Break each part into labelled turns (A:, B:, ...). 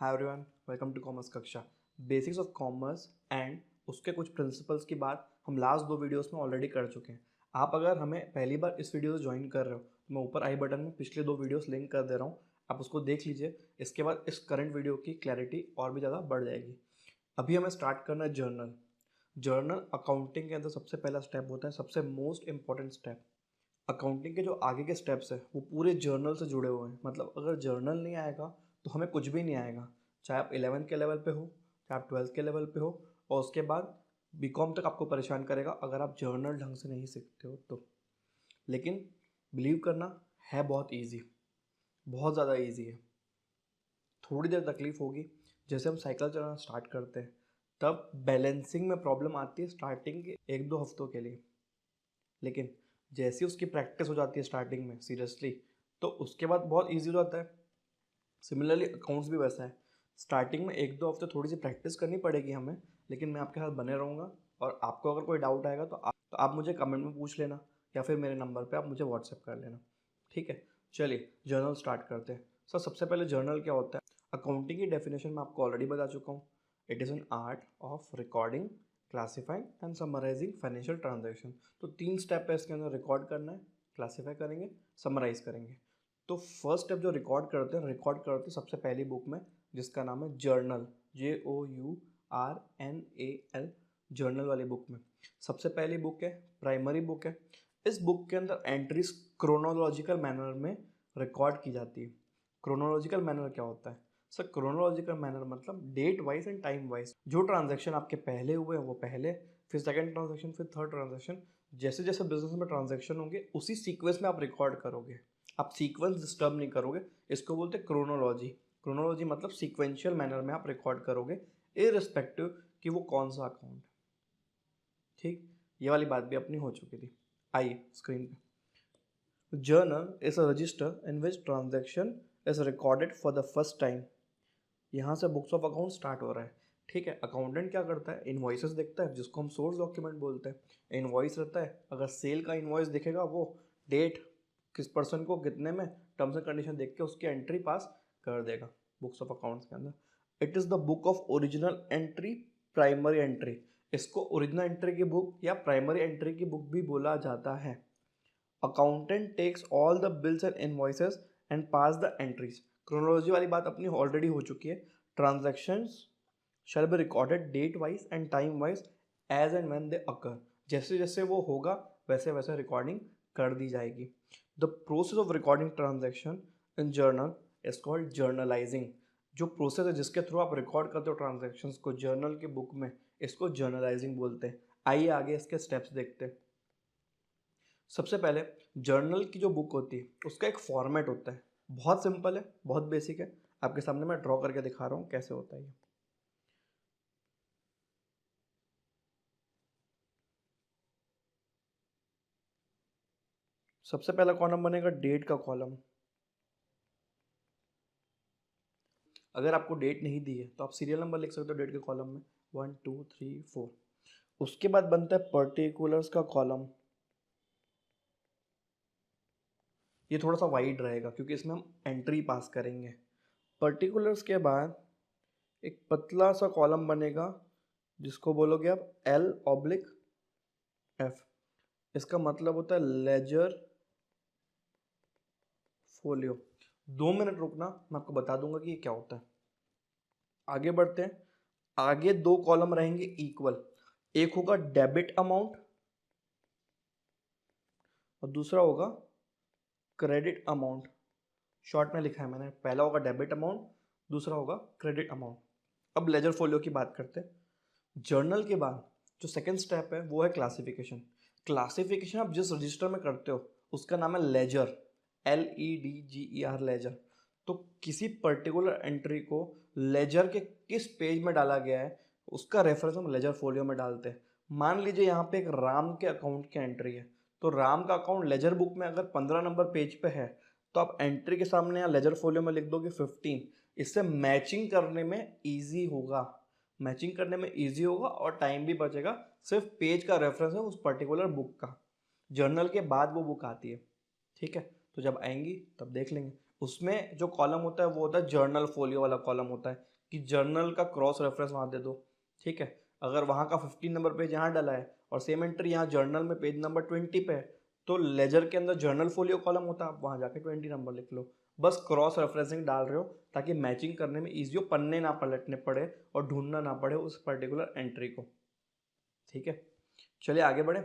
A: Hi everyone, welcome to commerce कक्षा। Basics of commerce and उसके कुछ प्रिंसिपल्स की बात हम लास्ट 2 वीडियोस में ऑलरेडी कर चुके हैं। आप अगर हमें पहली बार इस वीडियो से ज्वाइन कर रहे हो तो मैं ऊपर आई बटन में पिछले 2 वीडियोस लिंक कर दे रहा हूँ, आप उसको देख लीजिए। इसके बाद इस करंट वीडियो की क्लैरिटी और भी ज़्यादा बढ़ जाएगी। अभी हमें स्टार्ट करना है जर्नल। जर्नल अकाउंटिंग के अंदर सबसे पहला स्टेप होता है, सबसे मोस्ट इंपॉर्टेंट स्टेप। अकाउंटिंग के जो आगे के स्टेप्स है वो पूरे जर्नल से जुड़े हुए हैं। मतलब अगर जर्नल नहीं आएगा तो हमें कुछ भी नहीं आएगा, चाहे आप 11th के लेवल पे हो, चाहे आप 12th के लेवल पे हो, और उसके बाद बीकॉम तक आपको परेशान करेगा अगर आप जर्नल ढंग से नहीं सीखते हो तो। लेकिन बिलीव करना है बहुत ईजी, बहुत ज़्यादा ईजी है। थोड़ी देर तकलीफ होगी, जैसे हम साइकिल चलाना स्टार्ट करते हैं तब बैलेंसिंग में प्रॉब्लम आती है स्टार्टिंग के 1-2 हफ्तों के लिए। लेकिन जैसे उसकी प्रैक्टिस हो जाती है स्टार्टिंग में सीरियसली, तो उसके बाद बहुत ईजी हो जाता है। सिमिलरली अकाउंट्स भी वैसा है, स्टार्टिंग में 1-2 हफ्ते थोड़ी सी प्रैक्टिस करनी पड़ेगी हमें, लेकिन मैं आपके साथ बने रहूँगा। और आपको अगर कोई डाउट आएगा तो आप मुझे कमेंट में पूछ लेना, या फिर मेरे नंबर पे आप मुझे व्हाट्सएप कर लेना। ठीक है, चलिए जर्नल स्टार्ट करते हैं। सर सबसे पहले जर्नल क्या होता है? अकाउंटिंग की डेफिनेशन मैं आपको ऑलरेडी बता चुका हूँ। It is an art of recording, classifying and summarising financial transaction. तो 3 स्टेप है इसके अंदर। रिकॉर्ड करना है, क्लासीफाई करेंगे, समराइज करेंगे। तो फर्स्ट स्टेप जो रिकॉर्ड करते हैं सबसे पहली बुक में, जिसका नाम है जर्नल, JOURNAL, जर्नल वाली बुक में। सबसे पहली बुक है, प्राइमरी बुक है। इस बुक के अंदर एंट्रीज क्रोनोलॉजिकल मैनर में रिकॉर्ड की जाती है। क्रोनोलॉजिकल मैनर क्या होता है? सर क्रोनोलॉजिकल मैनर मतलब date wise and time wise. जो ट्रांजैक्शन आपके पहले हुए हैं वो पहले, फिर सेकंड ट्रांजैक्शन, फिर थर्ड ट्रांजैक्शन। जैसे जैसे बिजनेस में ट्रांजैक्शन होंगे उसी सीक्वेंस में आप रिकॉर्ड करोगे, आप सीक्वेंस डिस्टर्ब नहीं करोगे। इसको बोलते हैं क्रोनोलॉजी। क्रोनोलॉजी मतलब सीक्वेंशियल मैनर में आप रिकॉर्ड करोगे, इररिस्पेक्टिव कि वो कौन सा अकाउंट। ठीक, ये वाली बात भी अपनी हो चुकी थी। आइए स्क्रीन पे। Journal is a resistor in which transaction is recorded for the first time. यहाँ से बुक्स ऑफ अकाउंट स्टार्ट हो रहा है। ठीक है, अकाउंटेंट क्या करता है? इनवॉइसेस देखता है, जिसको हम सोर्स डॉक्यूमेंट बोलते हैं। इनवॉइस रहता है, अगर सेल का इनवॉइस दिखेगा वो डेट, किस पर्सन को कितने में, टर्म्स एंड कंडीशन देख के उसकी एंट्री पास कर देगा बुक्स ऑफ अकाउंट्स के अंदर। It is the book of original entry, primary entry. इसको ओरिजिनल एंट्री की बुक या प्राइमरी एंट्री की बुक भी बोला जाता है। Accountant takes all the bills and invoices and pass the entries. Chronology वाली बात अपनी ऑलरेडी हो चुकी है। Transactions shall be recorded date wise and time wise as and when they occur. जैसे जैसे वो होगा वैसे वैसे रिकॉर्डिंग कर दी जाएगी। The process of recording transaction in journal is called journalising. जो प्रोसेस है जिसके थ्रू आप रिकॉर्ड करते हो ट्रांजैक्शंस को जर्नल की बुक में, इसको जर्नलाइजिंग बोलते हैं। आइए आगे इसके स्टेप्स देखते हैं। सबसे पहले जर्नल की जो बुक होती है उसका एक फॉर्मेट होता है, बहुत सिंपल है, बहुत बेसिक है। आपके सामने मैं ड्रॉ करके दिखा रहा हूँ कैसे होता है ये। सबसे पहला कॉलम बनेगा डेट का कॉलम। अगर आपको डेट नहीं दी है तो आप सीरियल नंबर लिख सकते हो डेट के कॉलम में, 1 2 3 4। उसके बाद बनता है पर्टिकुलर्स का कॉलम। ये थोड़ा सा वाइड रहेगा क्योंकि इसमें हम एंट्री पास करेंगे। पर्टिकुलर्स के बाद एक पतला सा कॉलम बनेगा जिसको बोलोगे आप L/F। इसका मतलब होता है लेजर फोलियो। 2 मिनट रुकना, मैं आपको बता दूंगा कि ये क्या होता है। आगे बढ़ते हैं। आगे 2 कॉलम रहेंगे इक्वल, एक होगा डेबिट अमाउंट और दूसरा होगा क्रेडिट अमाउंट। शॉर्ट में लिखा है मैंने, पहला होगा डेबिट अमाउंट, दूसरा होगा क्रेडिट अमाउंट। अब लेजर फोलियो की बात करते हैं। जर्नल के बाद जो सेकंड स्टेप है वो है क्लासिफिकेशन। क्लासिफिकेशन आप जिस रजिस्टर में करते हो उसका नाम है लेजर, LEDGER, लेजर। तो किसी पर्टिकुलर एंट्री को लेजर के किस पेज में डाला गया है उसका रेफरेंस हम लेजर फोलियो में डालते हैं। मान लीजिए यहाँ पे एक राम के अकाउंट की एंट्री है, तो राम का अकाउंट लेजर बुक में अगर 15 नंबर पेज पे है तो आप एंट्री के सामने यहाँ लेजर फोलियो में लिख दोगे 15। इससे मैचिंग करने में ईजी होगा, मैचिंग करने में ईजी होगा और टाइम भी बचेगा। सिर्फ पेज का रेफरेंस है उस पर्टिकुलर बुक का। जर्नल के बाद वो बुक आती है। ठीक है, तो जब आएंगी तब देख लेंगे। उसमें जो कॉलम होता है वो होता है जर्नल फोलियो वाला कॉलम होता है। कि जर्नल का क्रॉस रेफरेंस वहाँ दे दो, ठीक है। अगर वहाँ का 15 नंबर पेज यहाँ डाला है और सेम एंट्री यहाँ जर्नल में पेज नंबर 20 पे है, तो लेजर के अंदर जर्नल फोलियो कॉलम होता है, आप वहाँ जाके 20 नंबर लिख लो। बस क्रॉस रेफरेंसिंग डाल रहे हो ताकि मैचिंग करने में ईजी हो, पन्ने ना पलटने पड़े और ढूंढना ना पड़े उस पर्टिकुलर एंट्री को, ठीक है। चलिए आगे बढ़े।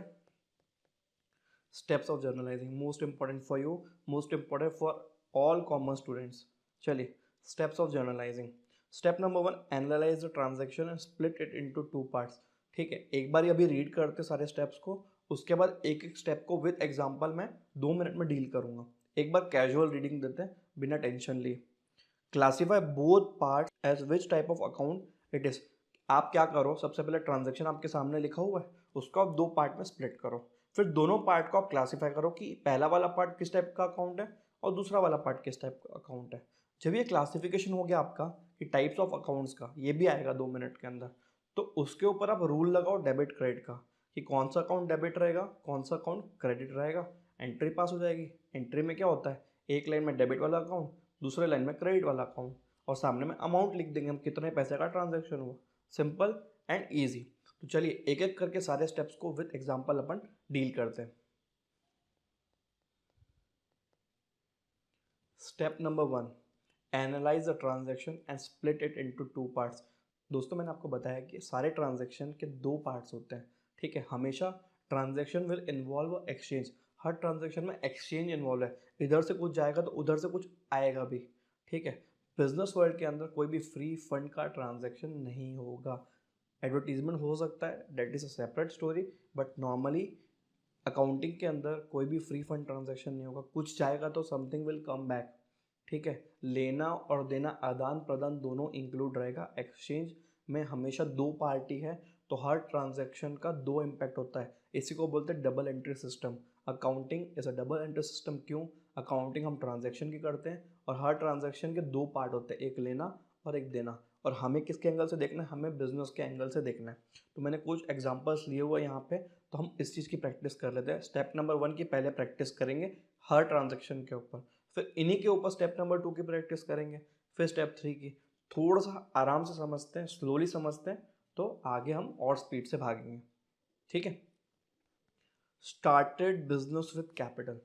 A: Steps of journalising, most important for you, most important for all commerce students. चलिए steps of journalising. Step number 1, analyse the transaction and split it into 2 parts. ठीक है, एक बार अभी रीड करते सारे स्टेप्स को, उसके बाद एक एक स्टेप को विद एग्जांपल मैं 2 मिनट में डील करूंगा। एक बार कैजुअल रीडिंग देते हैं बिना टेंशन लिए। Classify both part as which type of account it is. आप क्या करो, सबसे पहले ट्रांजैक्शन आपके सामने लिखा हुआ है, उसको आप 2 पार्ट में स्प्लिट करो। फिर दोनों पार्ट को आप क्लासीफाई करो कि पहला वाला पार्ट किस टाइप का अकाउंट है और दूसरा वाला पार्ट किस टाइप का अकाउंट है। जब ये क्लासिफिकेशन हो गया आपका कि टाइप्स ऑफ अकाउंट्स का, ये भी आएगा 2 मिनट के अंदर, तो उसके ऊपर आप रूल लगाओ डेबिट क्रेडिट का कि कौन सा अकाउंट डेबिट रहेगा, कौन सा अकाउंट क्रेडिट रहेगा। एंट्री पास हो जाएगी। एंट्री में क्या होता है, एक लाइन में डेबिट वाला अकाउंट, दूसरे लाइन में क्रेडिट वाला अकाउंट, और सामने में अमाउंट लिख देंगे हम कितने पैसे का ट्रांजैक्शन हुआ। Simple and easy. तो चलिए एक एक करके सारे स्टेप्स को विद एग्जांपल अपन डील करते हैं। Step number 1, analyse the transaction and split it into 2 parts. दोस्तों मैंने आपको बताया कि सारे ट्रांजैक्शन के 2 पार्ट्स होते हैं, ठीक है। हमेशा transaction will involve exchange. Her transaction में एक्सचेंज इन्वॉल्व है, इधर से कुछ जाएगा तो उधर से कुछ आएगा भी, ठीक है। बिजनेस वर्ल्ड के अंदर कोई भी फ्री फंड का ट्रांजैक्शन नहीं होगा। एडवर्टीजमेंट हो सकता है, that is a separate story, but normally accounting के अंदर कोई भी फ्री फंड ट्रांजैक्शन नहीं होगा। कुछ जाएगा तो समथिंग विल कम बैक, ठीक है। लेना और देना, आदान प्रदान दोनों इंक्लूड रहेगा। एक्सचेंज में हमेशा 2 पार्टी है, तो हर ट्रांजैक्शन का 2 इम्पैक्ट होता है। इसी को बोलते हैं double entry system. Accounting is a double entry system. क्यों? अकाउंटिंग हम ट्रांजैक्शन की करते हैं और हर ट्रांजैक्शन के 2 पार्ट होते हैं, एक लेना और एक देना। और हमें किसके एंगल से देखना है? हमें बिजनेस के एंगल से देखना है। तो मैंने कुछ एग्जांपल्स लिए हुए यहाँ पे, तो हम इस चीज़ की प्रैक्टिस कर लेते हैं। स्टेप नंबर 1 की पहले प्रैक्टिस करेंगे हर ट्रांजैक्शन के ऊपर, फिर इन्हीं के ऊपर स्टेप नंबर 2 की प्रैक्टिस करेंगे, फिर स्टेप 3 की। थोड़ा सा आराम से समझते हैं, स्लोली समझते हैं, तो आगे हम और स्पीड से भागेंगे, ठीक है। Started business with capital.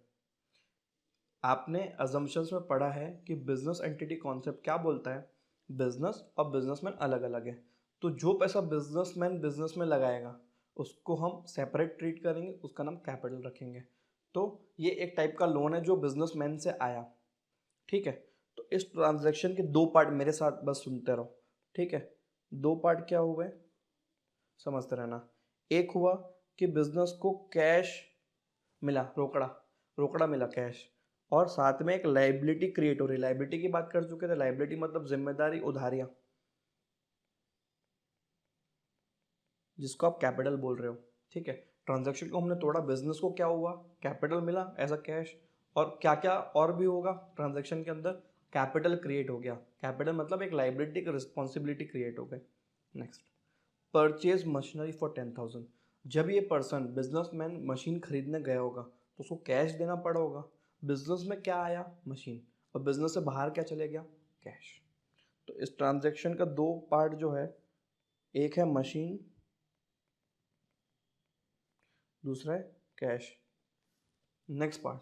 A: आपने अजम्पशंस में पढ़ा है कि बिजनेस एंटिटी कॉन्सेप्ट क्या बोलता है, बिजनेस और बिजनेसमैन अलग अलग है। तो जो पैसा बिजनेसमैन बिजनेस में लगाएगा उसको हम सेपरेट ट्रीट करेंगे, उसका नाम कैपिटल रखेंगे। तो ये एक टाइप का लोन है जो बिजनेसमैन से आया, ठीक है। तो इस ट्रांजैक्शन के 2 पार्ट, मेरे साथ बस सुनते रहो, ठीक है। 2 पार्ट क्या हुए समझते रहना। एक हुआ कि बिजनेस को कैश मिला, रोकड़ा, रोकड़ा मिला कैश, और साथ में एक लाइबिलिटी क्रिएट हो रही। लाइबिलिटी की बात कर चुके थे, लाइबिलिटी मतलब जिम्मेदारी, उधारियां, जिसको आप कैपिटल बोल रहे हो, ठीक है। ट्रांजैक्शन को हमने तोड़ा, बिजनेस को क्या हुआ, कैपिटल मिला एज अ कैश, और क्या क्या और भी होगा ट्रांजैक्शन के अंदर, कैपिटल क्रिएट हो गया। कैपिटल मतलब एक लाइबिलिटी की रिस्पॉन्सिबिलिटी क्रिएट हो गई। Next, purchase machinery for 10,000। जब ये पर्सन बिजनेसमैन मशीन खरीदने गया होगा तो उसको कैश देना पड़ा होगा। बिजनेस में क्या आया, मशीन, और बिजनेस से बाहर क्या चले गया, कैश। तो इस ट्रांजैक्शन का 2 पार्ट जो है, एक है मशीन, दूसरा है cash. Next part,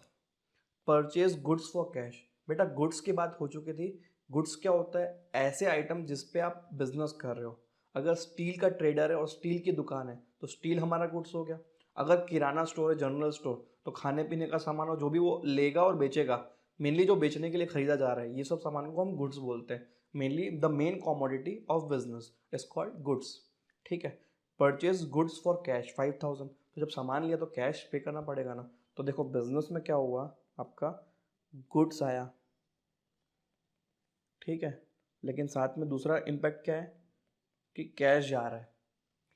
A: purchase goods for cash. बेटा गुड्स की बात हो चुकी थी। गुड्स क्या होता है, ऐसे आइटम जिस पे आप बिजनेस कर रहे हो। अगर स्टील का ट्रेडर है और स्टील की दुकान है तो स्टील हमारा गुड्स हो गया। अगर किराना स्टोर है, जनरल स्टोर, तो खाने पीने का सामान हो, जो भी वो लेगा और बेचेगा, मेनली जो बेचने के लिए खरीदा जा रहा है, ये सब सामान को हम गुड्स बोलते हैं। Mainly the main commodity of business is called goods, ठीक है। Purchase goods for cash 5,000। तो जब सामान लिया तो कैश पे करना पड़ेगा ना। तो देखो बिजनेस में क्या हुआ, आपका गुड्स आया, ठीक है, लेकिन साथ में दूसरा इम्पैक्ट क्या है कि कैश जा रहा है,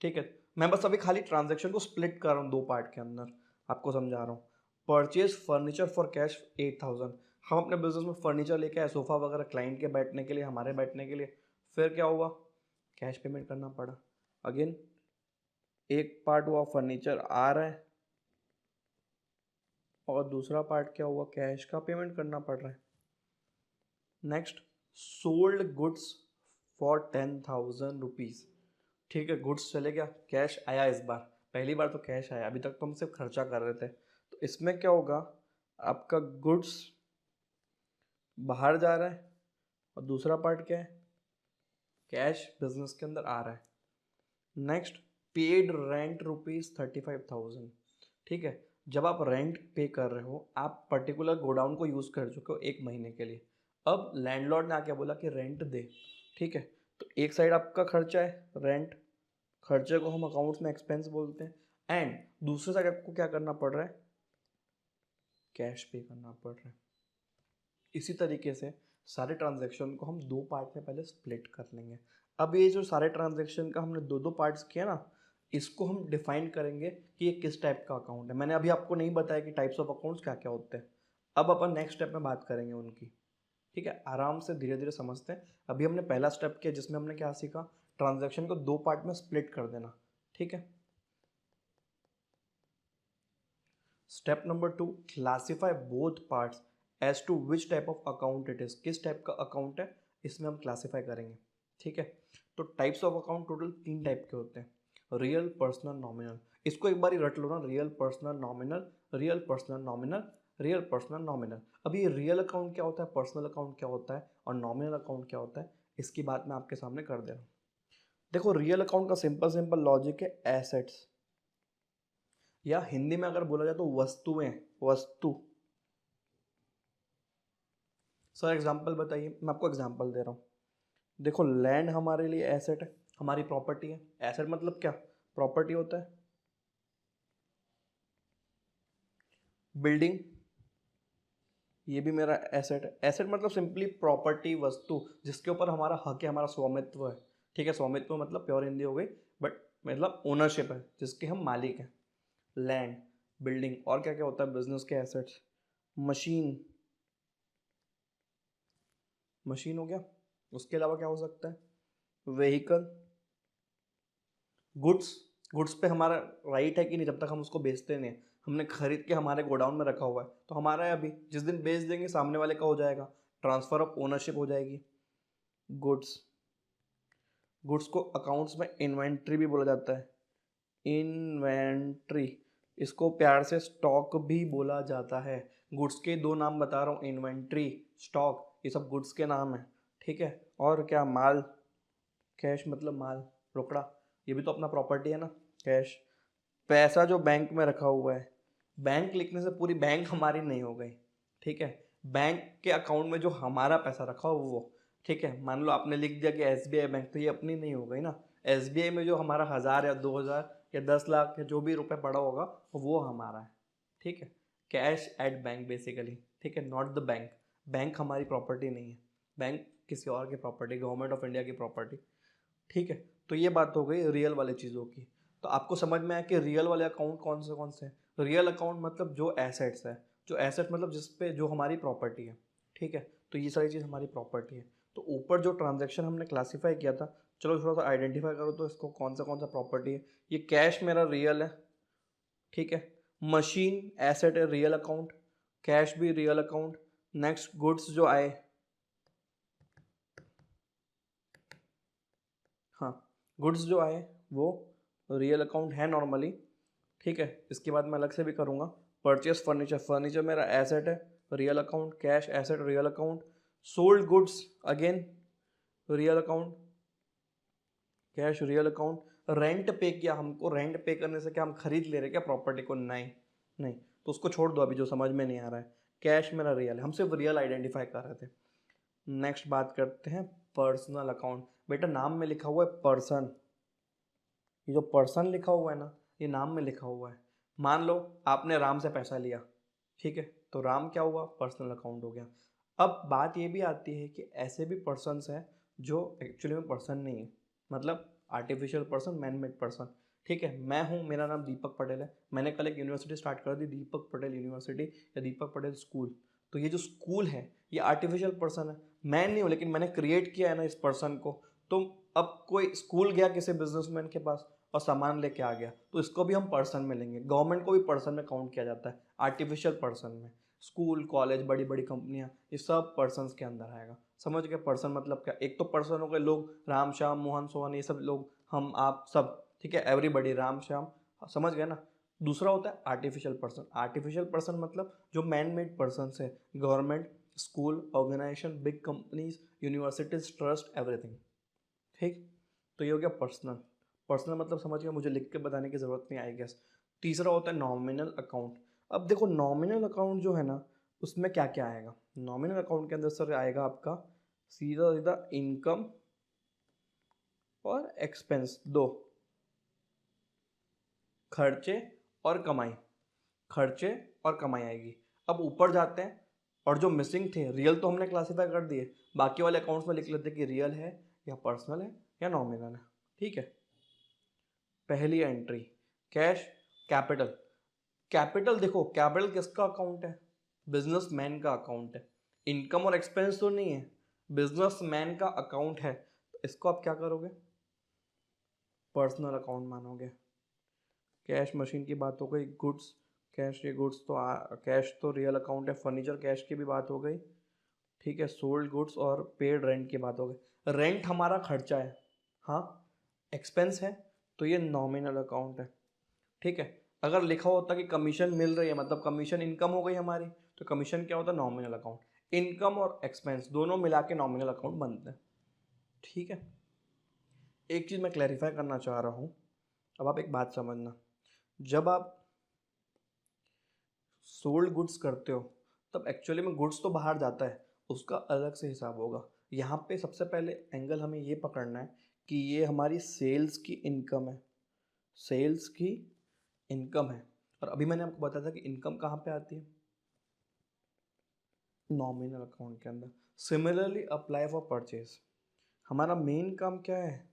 A: ठीक है। मैं बस अभी खाली ट्रांजैक्शन को स्प्लिट कर रहा हूँ 2 पार्ट के अंदर, आपको समझा रहा हूँ। Purchase furniture for cash 8,000। हम अपने बिजनेस में फर्नीचर लेके आए, सोफा वगैरह, क्लाइंट के बैठने के लिए, हमारे बैठने के लिए। फिर क्या हुआ, कैश पेमेंट करना पड़ा। अगेन एक पार्ट हुआ फर्नीचर आ रहा है, और दूसरा पार्ट क्या हुआ, कैश का पेमेंट करना पड़ रहा है। Next, sold goods for 10,000 rupees. ठीक है, गुड्स चले गया, कैश आया इस बार, पहली बार तो कैश आया, अभी तक तो हम सिर्फ खर्चा कर रहे थे। तो इसमें क्या होगा, आपका गुड्स बाहर जा रहा है और दूसरा पार्ट क्या है, कैश बिजनेस के अंदर आ रहा है। Next, paid rent ₹35,000। ठीक है, जब आप रेंट पे कर रहे हो, आप पर्टिकुलर गोडाउन को यूज़ कर चुके हो 1 महीने के लिए, अब लैंडलॉर्ड ने आके बोला कि रेंट दे। ठीक है, तो एक साइड आपका खर्चा है रेंट, खर्चे को हम अकाउंट्स में एक्सपेंस बोलते हैं, एंड दूसरे साइड आपको क्या करना पड़ रहा है, कैश पे करना पड़ रहा है। इसी तरीके से सारे ट्रांजैक्शन को हम 2 पार्ट में पहले स्प्लिट कर लेंगे। अब ये जो सारे ट्रांजैक्शन का हमने 2 पार्ट्स किया ना, इसको हम डिफाइन करेंगे कि ये किस टाइप का अकाउंट है। मैंने अभी आपको नहीं बताया कि टाइप्स ऑफ अकाउंट्स क्या क्या होते हैं, अब अपन नेक्स्ट स्टेप में बात करेंगे उनकी। ठीक है, आराम से धीरे धीरे समझते हैं। अभी हमने पहला स्टेप किया जिसमें हमने क्या सीखा, ट्रांजैक्शन को 2 पार्ट में स्प्लिट कर देना। ठीक है, step number 2, classify both parts as to which type of account it is, किस टाइप का अकाउंट है इसमें हम क्लासीफाई करेंगे। ठीक है, तो types of account total 3 type के होते हैं, रियल, पर्सनल, नॉमिनल। इसको एक बार ही रट लो ना, real, personal, nominal, real, personal, nominal, real, personal, nominal. अब ये रियल अकाउंट क्या होता है, पर्सनल अकाउंट क्या होता है और नॉमिनल अकाउंट क्या होता है, इसकी बात मैं आपके सामने कर दे रहा हूँ। देखो, रियल अकाउंट का सिंपल सिंपल लॉजिक है एसेट्स, या हिंदी में अगर बोला जाए तो वस्तुएं, वस्तु। सर एग्जांपल बताइए, मैं आपको एग्जांपल दे रहा हूँ। देखो, लैंड हमारे लिए एसेट है, हमारी प्रॉपर्टी है। एसेट मतलब क्या, प्रॉपर्टी होता है। बिल्डिंग, ये भी मेरा एसेट है। एसेट मतलब सिंपली प्रॉपर्टी, वस्तु जिसके ऊपर हमारा हक है, हमारा स्वामित्व है। ठीक है, स्वामित्व मतलब प्योर हिंदी हो गई, बट मतलब ओनरशिप है, जिसके हम मालिक हैं। लैंड, बिल्डिंग, और क्या क्या होता है बिजनेस के एसेट्स, मशीन, मशीन हो गया। उसके अलावा क्या हो सकता है, व्हीकल, गुड्स, गुड्स पे हमारा राइट है कि नहीं, जब तक हम उसको बेचते नहीं, हमने खरीद के हमारे गोडाउन में रखा हुआ है तो हमारा है। अभी जिस दिन बेच देंगे सामने वाले का हो जाएगा, ट्रांसफर ऑफ ओनरशिप हो जाएगी। गुड्स, गुड्स को अकाउंट्स में इन्वेंट्री भी बोला जाता है, इन्वेंट्री। इसको प्यार से स्टॉक भी बोला जाता है। गुड्स के 2 नाम बता रहा हूँ, इन्वेंट्री, स्टॉक, ये सब गुड्स के नाम है। ठीक है, और क्या, माल, कैश मतलब माल, रोकड़ा, ये भी तो अपना प्रॉपर्टी है ना, कैश। पैसा जो बैंक में रखा हुआ है, बैंक लिखने से पूरी बैंक हमारी नहीं हो गई। ठीक है, बैंक के अकाउंट में जो हमारा पैसा रखा हो वो। ठीक है, मान लो आपने लिख दिया कि SBI बैंक, तो ये अपनी नहीं हो गई ना। SBI में जो हमारा 1000 या 2000 या 10 लाख या जो भी रुपए पड़ा होगा वो हमारा है। ठीक है, कैश एट बैंक बेसिकली। ठीक है, नॉट द बैंक, बैंक हमारी प्रॉपर्टी नहीं है, बैंक किसी और की प्रॉपर्टी, गवर्नमेंट ऑफ इंडिया की प्रॉपर्टी। ठीक है, तो ये बात हो गई रियल वाले चीज़ों की। तो आपको समझ में आया कि रियल वाले अकाउंट कौन से हैं। रियल अकाउंट मतलब जो एसेट्स है, जो एसेट मतलब जिस पे जो हमारी प्रॉपर्टी है। ठीक है, तो ये सारी चीज़ हमारी प्रॉपर्टी है। तो ऊपर जो ट्रांजैक्शन हमने क्लासीफाई किया था, चलो थोड़ा सा आइडेंटिफाई करो तो इसको कौन सा प्रॉपर्टी है। ये कैश मेरा रियल है। ठीक है, मशीन एसेट है, रियल अकाउंट, कैश भी रियल अकाउंट। नेक्स्ट, गुड्स जो आए, हाँ, गुड्स जो आए वो रियल अकाउंट है नॉर्मली। ठीक है, इसके बाद मैं अलग से भी करूँगा। परचेस फर्नीचर, फर्नीचर मेरा एसेट है, real account, cash asset, real account. Sold goods again real account, cash real account. Rent पे किया, हमको रेंट पे करने से क्या हम खरीद ले रहे क्या प्रॉपर्टी को, नहीं नहीं, तो उसको छोड़ दो अभी जो समझ में नहीं आ रहा है। कैश मेरा रियल है, हम सिर्फ रियल आइडेंटिफाई कर रहे थे। नेक्स्ट बात करते हैं पर्सनल अकाउंट। बेटा नाम में लिखा हुआ है पर्सन, ये जो पर्सन लिखा हुआ है ना, ये नाम में लिखा हुआ है। मान लो आपने राम से पैसा लिया, ठीक है, तो राम क्या हुआ, पर्सनल अकाउंट हो गया। अब बात ये भी आती है कि ऐसे भी पर्सनस हैं जो एक्चुअली में पर्सन नहीं है, मतलब artificial person, man made person. ठीक है, मैं हूँ, मेरा नाम दीपक पटेल है, मैंने कल एक यूनिवर्सिटी स्टार्ट कर दी, दीपक पटेल यूनिवर्सिटी या दीपक पटेल स्कूल। तो ये जो स्कूल है ये आर्टिफिशियल पर्सन है, मैं नहीं हूँ, लेकिन मैंने क्रिएट किया है ना इस पर्सन को। तो अब कोई स्कूल गया किसी बिजनेसमैन के पास और सामान लेके आ गया, तो इसको भी हम पर्सन में लेंगे। गवर्नमेंट को भी पर्सन में काउंट किया जाता है, आर्टिफिशियल पर्सन में। स्कूल, कॉलेज, बड़ी बड़ी कंपनियां, ये सब पर्सन्स के अंदर आएगा। समझ गए पर्सन मतलब क्या, एक तो पर्सन हो गए लोग, राम श्याम मोहन सोहन ये सब लोग, हम आप सब, ठीक है, एवरीबॉडी राम श्याम, समझ गए ना। दूसरा होता है आर्टिफिशियल पर्सन। आर्टिफिशियल पर्सन मतलब जो मैन मेड पर्सन है, government, school, organisation, big companies, universities, trust, everything, ठीक। तो ये हो गया पर्सनल। पर्सनल मतलब समझ गया, मुझे लिख के बताने की ज़रूरत नहीं आई गेस। तीसरा होता है नॉमिनल अकाउंट। अब देखो नॉमिनल अकाउंट जो है ना, उसमें क्या क्या आएगा। नॉमिनल अकाउंट के अंदर सर आएगा आपका सीधा सीधा इनकम और एक्सपेंस, दो, खर्चे और कमाई, खर्चे और कमाई आएगी। अब ऊपर जाते हैं, और जो मिसिंग थे रियल तो हमने क्लासीफाई कर दिए, बाकी वाले अकाउंट्स में लिख लेते हैं कि रियल है या पर्सनल है या नॉमिनल है, ठीक है। पहली एंट्री कैश, कैपिटल। कैपिटल देखो, कैपिटल किसका अकाउंट है, बिजनेसमैन का अकाउंट है। इनकम और एक्सपेंस तो नहीं है, बिजनेसमैन का अकाउंट है, तो इसको आप क्या करोगे, पर्सनल अकाउंट मानोगे। कैश मशीन की बात हो गई, गुड्स कैश, ये गुड्स तो कैश तो रियल अकाउंट है। फर्नीचर कैश की भी बात हो गई, ठीक है। सोल्ड गुड्स और पेड रेंट की बात हो गई। रेंट हमारा खर्चा है, हाँ, एक्सपेंस है, तो ये नॉमिनल अकाउंट है, ठीक है। अगर लिखा होता कि कमीशन मिल रही है, मतलब कमीशन इनकम हो गई हमारी, तो कमीशन क्या होता है, नॉमिनल अकाउंट। इनकम और एक्सपेंस दोनों मिला के नॉमिनल अकाउंट बनते हैं, ठीक है। एक चीज़ मैं क्लैरिफाई करना चाह रहा हूँ, अब आप एक बात समझना, जब आप सोल्ड गुड्स करते हो तब एक्चुअली में गुड्स तो बाहर जाता है, उसका अलग से हिसाब होगा। यहाँ पे सबसे पहले एंगल हमें ये पकड़ना है कि ये हमारी सेल्स की इनकम है, सेल्स की इनकम है। और अभी मैंने आपको बताया था कि इनकम कहाँ पे आती है, नॉमिनल अकाउंट के अंदर। Similarly apply for purchase. हमारा मेन काम क्या है,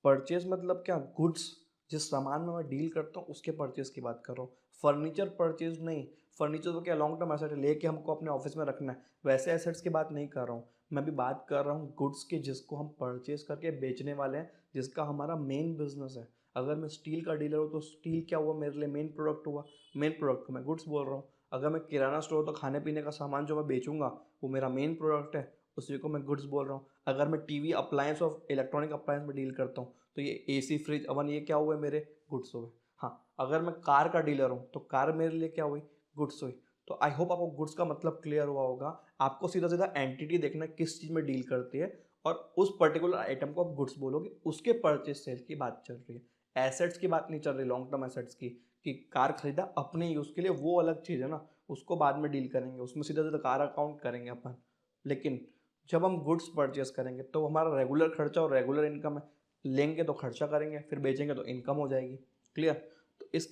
A: परचेज मतलब क्या, गुड्स, जिस सामान में मैं डील करता हूँ उसके परचेज की बात कर रहा हूँ, फर्नीचर परचेज नहीं। फर्नीचर तो क्या लॉन्ग टर्म एसेट है, लेके हमको अपने ऑफिस में रखना है, वैसे एसेट्स की बात नहीं कर रहा हूँ। मैं भी बात कर रहा हूँ गुड्स की, जिसको हम परचेज करके बेचने वाले हैं, जिसका हमारा मेन बिजनेस है। अगर मैं स्टील का डीलर हूँ तो स्टील क्या हुआ, मेरे लिए मेन प्रोडक्ट हुआ, मेन प्रोडक्ट को मैं गुड्स बोल रहा हूँ। अगर मैं किराना स्टोर, तो खाने पीने का सामान जो मैं बेचूंगा वो मेरा मेन प्रोडक्ट है, उसी को मैं गुड्स बोल रहा हूँ। अगर मैं टीवी अप्लायंस और इलेक्ट्रॉनिक अप्लायंस में डील करता हूँ, तो ये एसी, फ्रिज, ओवन, ये क्या हुए, मेरे गुड्स हुए। हाँ, अगर मैं कार का डीलर हूँ तो कार मेरे लिए क्या हुई, गुड्स हुई। तो आई होप आपको गुड्स का मतलब क्लियर हुआ होगा। आपको सीधा सीधा एंटिटी देखना है किस चीज़ में डील करती है, और उस पर्टिकुलर आइटम को आप गुड्स बोलोगे, उसके परचेज सेल की बात चल रही है। एसेट्स की बात नहीं चल रही, लॉन्ग टर्म एसेट्स की, कि कार खरीदा अपने यूज़ के लिए, वो अलग चीज़ है ना, उसको बाद में डील करेंगे, उसमें सीधा सीधा कार अकाउंट करेंगे अपन। लेकिन जब हम गुड्स परचेस करेंगे तो हमारा रेगुलर खर्चा और रेगुलर इनकम है, लेंगे तो खर्चा करेंगे, फिर बेचेंगे तो इनकम हो जाएगी, क्लियर। तो इस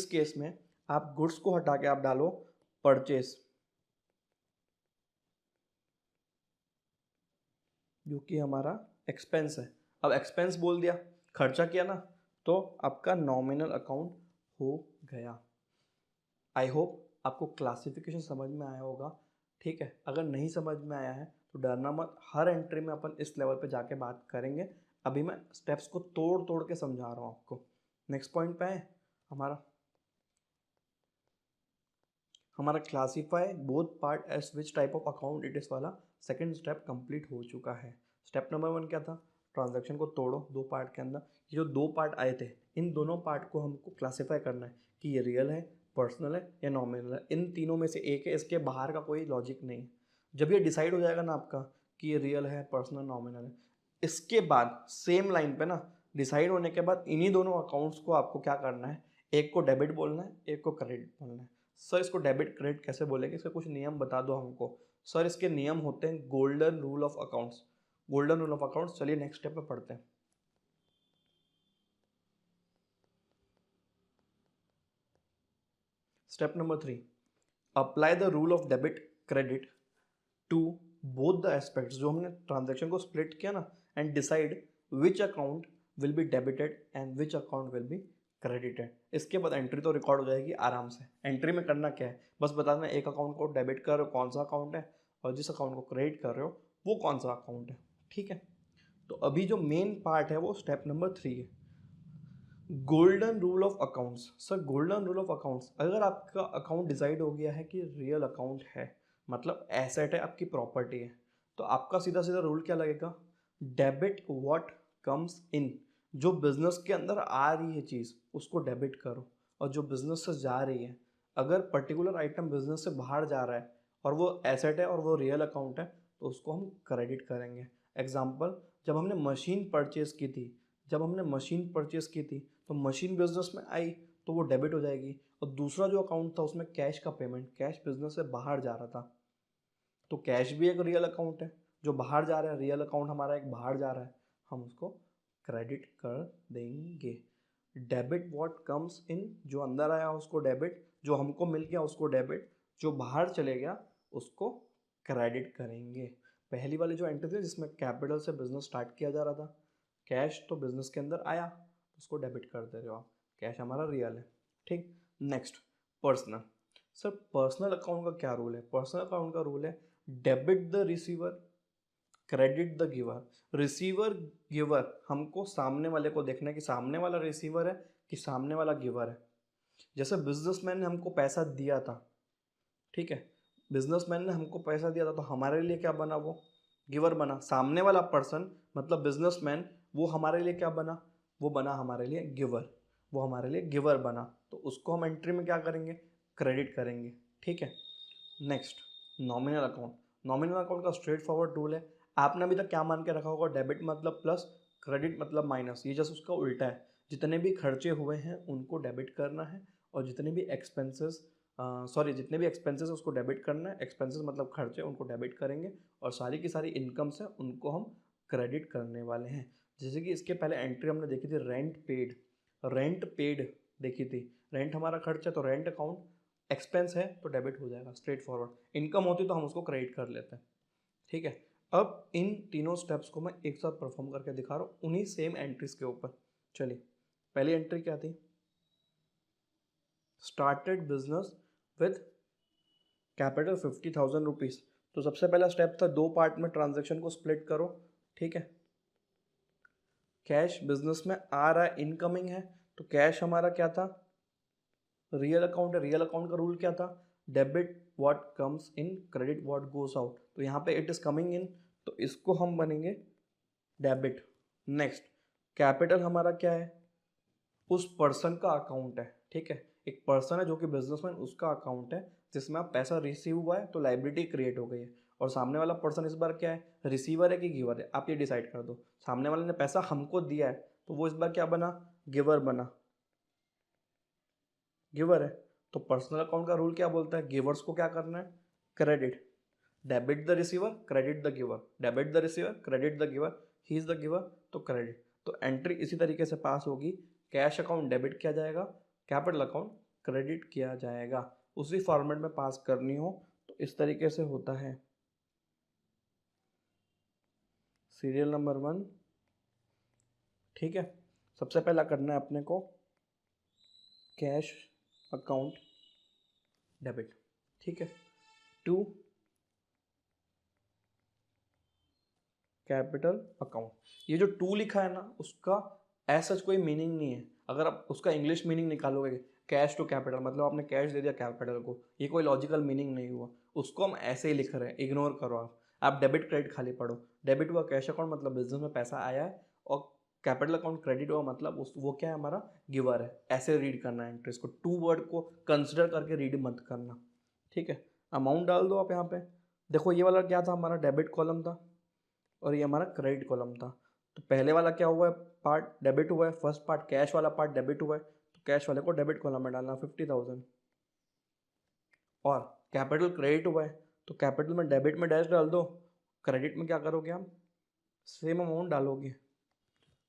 A: केस में आप गुड्स को हटा के आप डालो परचेस, जो कि हमारा एक्सपेंस है। अब एक्सपेंस बोल दिया, खर्चा किया ना, तो आपका नॉमिनल अकाउंट हो गया। आई होप आपको क्लासिफिकेशन समझ में आया होगा, ठीक है। अगर नहीं समझ में आया है तो डरना मत, हर एंट्री में अपन इस लेवल पे जाके बात करेंगे। अभी मैं स्टेप्स को तोड़ तोड़ के समझा रहा हूँ आपको। नेक्स्ट पॉइंट पे है हमारा classify both part as which type of account it is वाला सेकंड स्टेप कंप्लीट हो चुका है। स्टेप नंबर 1 क्या था, ट्रांजैक्शन को तोड़ो दो पार्ट के अंदर। ये जो दो पार्ट आए थे, इन दोनों पार्ट को हमको क्लासीफाई करना है कि ये रियल है, पर्सनल है या नॉमिनल है। इन तीनों में से एक है, इसके बाहर का कोई लॉजिक नहीं है। जब ये डिसाइड हो जाएगा ना आपका कि ये रियल है, पर्सनल, नॉमिनल है, इसके बाद सेम लाइन पे ना, डिसाइड होने के बाद इन्हीं दोनों अकाउंट्स को आपको क्या करना है, एक को डेबिट बोलना है, एक को क्रेडिट बोलना है। सर इसको डेबिट क्रेडिट कैसे बोलेंगे, इसके कुछ नियम बता दो हमको। सर इसके नियम होते हैं golden rule of accounts. Golden rule of accounts, चलिए नेक्स्ट स्टेप पे पढ़ते हैं। Step number 3, apply the rule of debit credit to both the aspects. जो हमने ट्रांजेक्शन को स्प्लिट किया ना, and decide which account will be debited and which account will be credited. इसके बाद एंट्री तो रिकॉर्ड हो जाएगी आराम से। एंट्री में करना क्या है, बस बताना एक अकाउंट को डेबिट कर रहे हो कौन सा अकाउंट है, और जिस अकाउंट को क्रेडिट कर रहे हो वो कौन सा अकाउंट है, ठीक है। तो अभी जो मेन पार्ट है वो स्टेप नंबर 3 है, golden rule of accounts. Sir golden rule of accounts, अगर आपका अकाउंट डिसाइड हो गया है कि रियल अकाउंट है, मतलब एसेट है, आपकी प्रॉपर्टी है, तो आपका सीधा सीधा रूल क्या लगेगा, डेबिट व्हाट कम्स इन, जो बिजनेस के अंदर आ रही है चीज़ उसको डेबिट करो, और जो बिजनेस से जा रही है, अगर पर्टिकुलर आइटम बिजनेस से बाहर जा रहा है और वो एसेट है और वो रियल अकाउंट है तो उसको हम क्रेडिट करेंगे। एग्जाम्पल, जब हमने मशीन परचेज की थी, तो मशीन बिजनेस में आई तो वो डेबिट हो जाएगी, और दूसरा जो अकाउंट था उसमें कैश का पेमेंट, कैश बिजनेस से बाहर जा रहा था, तो कैश भी एक रियल अकाउंट है, जो बाहर जा रहा है, रियल अकाउंट हमारा एक बाहर जा रहा है, हम उसको क्रेडिट कर देंगे। डेबिट व्हाट कम्स इन, जो अंदर आया उसको डेबिट, जो हमको मिल गया उसको डेबिट, जो बाहर चले गया उसको क्रेडिट करेंगे। पहली वाली जो एंट्री थी जिसमें कैपिटल से बिजनेस स्टार्ट किया जा रहा था, कैश तो बिजनेस के अंदर आया उसको डेबिट कर दे रहे हो आप, कैश हमारा रियल है। ठीक, next personal. Sir personal account का क्या रूल है? पर्सनल अकाउंट का रूल है debit the receiver, credit the giver. Receiver giver हमको सामने वाले को देखना है कि सामने वाला रिसीवर है कि सामने वाला गिवर है। जैसे बिजनेसमैन ने हमको पैसा दिया था, ठीक है, बिजनेसमैन ने हमको पैसा दिया था तो हमारे लिए क्या बना, वो गिवर बना। सामने वाला पर्सन मतलब बिजनेसमैन, वो हमारे लिए क्या बना, वो बना हमारे लिए गिवर, वो हमारे लिए गिवर बना, तो उसको हम एंट्री में क्या करेंगे, क्रेडिट करेंगे। ठीक है, next nominal account. Nominal account का स्ट्रेट फॉरवर्ड रूल है, आपने अभी तक क्या मान के रखा होगा, डेबिट मतलब प्लस, क्रेडिट मतलब माइनस, ये जस्ट उसका उल्टा है। जितने भी खर्चे हुए हैं उनको डेबिट करना है, और जितने भी एक्सपेंसेस जितने भी एक्सपेंसेस उसको डेबिट करना है, एक्सपेंसेस मतलब खर्चे उनको डेबिट करेंगे, और सारी की सारी इनकम्स है उनको हम क्रेडिट करने वाले हैं। जैसे कि इसके पहले एंट्री हमने देखी थी रेंट पेड देखी थी, रेंट हमारा खर्च है तो रेंट अकाउंट, एक्सपेंस है तो डेबिट हो जाएगा स्ट्रेट फॉरवर्ड, इनकम होती तो हम उसको क्रेडिट कर लेते हैं। ठीक है, अब इन तीनों स्टेप्स को मैं एक साथ परफॉर्म करके दिखा रहा हूँ उन्हीं सेम एंट्रीज के ऊपर। चलिए, पहली एंट्री क्या थी, started business with capital 50,000 rupees. तो सबसे पहला स्टेप था दो पार्ट में ट्रांजेक्शन को स्प्लिट करो। ठीक है, कैश बिजनेस में आ रहा है, इनकमिंग है, तो कैश हमारा क्या था, रियल अकाउंट है। रियल अकाउंट का रूल क्या था, debit what comes in, credit what goes out. तो यहाँ पे इट इज कमिंग इन, तो इसको हम बनेंगे डेबिट। नेक्स्ट, कैपिटल हमारा क्या है, उस पर्सन का अकाउंट है। ठीक है, एक पर्सन है जो कि बिजनेसमैन, उसका अकाउंट है जिसमें आप पैसा रिसीव हुआ है तो लाइबिलिटी क्रिएट हो गई है, और सामने वाला पर्सन इस बार क्या है, रिसीवर है कि गिवर है, आप ये डिसाइड कर दो। सामने वाले ने पैसा हमको दिया है तो वो इस बार क्या बना, गिवर बना, गिवर है। तो पर्सनल अकाउंट का रूल क्या बोलता है, गिवर्स को क्या करना है, credit, debit the receiver, credit the giver, debit the receiver, credit the giver, he is the giver, तो क्रेडिट। तो एंट्री इसी तरीके से पास होगी, कैश अकाउंट डेबिट किया जाएगा, कैपिटल अकाउंट क्रेडिट किया जाएगा। उसी फॉर्मेट में पास करनी हो तो इस तरीके से होता है। सीरियल नंबर 1, ठीक है, सबसे पहला करना है अपने को कैश अकाउंट डेबिट। ठीक है, 2 कैपिटल अकाउंट। ये जो 2 लिखा है ना उसका ऐसा कोई मीनिंग नहीं है, अगर आप उसका इंग्लिश मीनिंग निकालोगे, कैश टू कैपिटल मतलब आपने कैश दे दिया कैपिटल को, ये कोई लॉजिकल मीनिंग नहीं हुआ, उसको हम ऐसे ही लिख रहे हैं, इग्नोर करो आप डेबिट क्रेडिट खाली पढ़ो। डेबिट हुआ कैश अकाउंट मतलब बिजनेस में पैसा आया है, और कैपिटल अकाउंट क्रेडिट हुआ मतलब वो क्या है, हमारा गिवर है। ऐसे रीड करना है एंट्रीज को, 2 वर्ड को कंसिडर करके रीड मत करना। ठीक है, अमाउंट डाल दो आप यहाँ पे। देखो ये वाला क्या था, हमारा डेबिट कॉलम था और ये हमारा क्रेडिट कॉलम था। तो पहले वाला क्या हुआ है, पार्ट डेबिट हुआ है, फर्स्ट पार्ट कैश वाला पार्ट डेबिट हुआ है, तो कैश वाले को डेबिट कॉलम में डालना 50,000। और कैपिटल क्रेडिट हुआ है तो कैपिटल में डेबिट में डैश डाल दो, क्रेडिट में क्या करोगे आप, सेम अमाउंट डालोगे।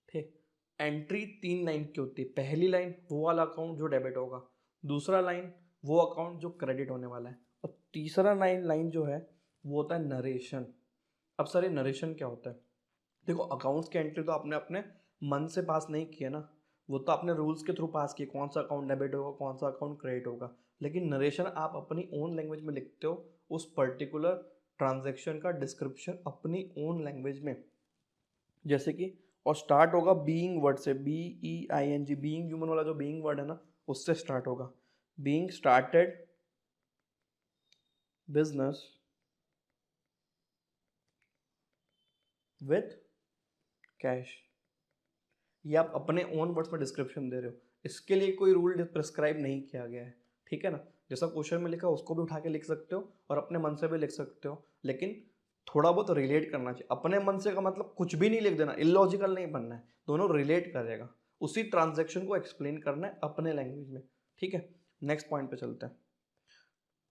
A: ठीक, एंट्री 3 लाइन की होती है, पहली लाइन वो वाला अकाउंट जो डेबिट होगा, दूसरा लाइन वो अकाउंट जो क्रेडिट होने वाला है, और तीसरा लाइन जो है वो होता है नरेशन। अब सर ये नरेशन क्या होता है, देखो अकाउंट्स की एंट्री तो आपने अपने मन से पास नहीं किया ना, वो तो आपने रूल्स के थ्रू पास किए, कौन सा अकाउंट डेबिट होगा कौन सा अकाउंट क्रेडिट होगा, लेकिन नरेशन आप अपनी ओन लैंग्वेज में लिखते हो, उस पर्टिकुलर ट्रांजैक्शन का डिस्क्रिप्शन अपनी ओन लैंग्वेज में। जैसे कि, और स्टार्ट होगा बीइंग वर्ड से, BEING, बीइंग ह्यूमन वाला जो बीइंग वर्ड है ना उससे स्टार्ट होगा, being started business with cash. ये आप अपने ओन वर्ड्स में डिस्क्रिप्शन दे रहे हो, इसके लिए कोई रूल प्रिस्क्राइब नहीं किया गया है, ठीक है ना। जैसा क्वेश्चन में लिखा उसको भी उठा के लिख सकते हो और अपने मन से भी लिख सकते हो, लेकिन थोड़ा बहुत रिलेट करना चाहिए। अपने मन से का मतलब कुछ भी नहीं लिख देना, इलॉजिकल नहीं बनना है, दोनों रिलेट करेगा, उसी ट्रांजेक्शन को एक्सप्लेन करना है अपने लैंग्वेज में, ठीक है। नेक्स्ट पॉइंट पे चलते हैं।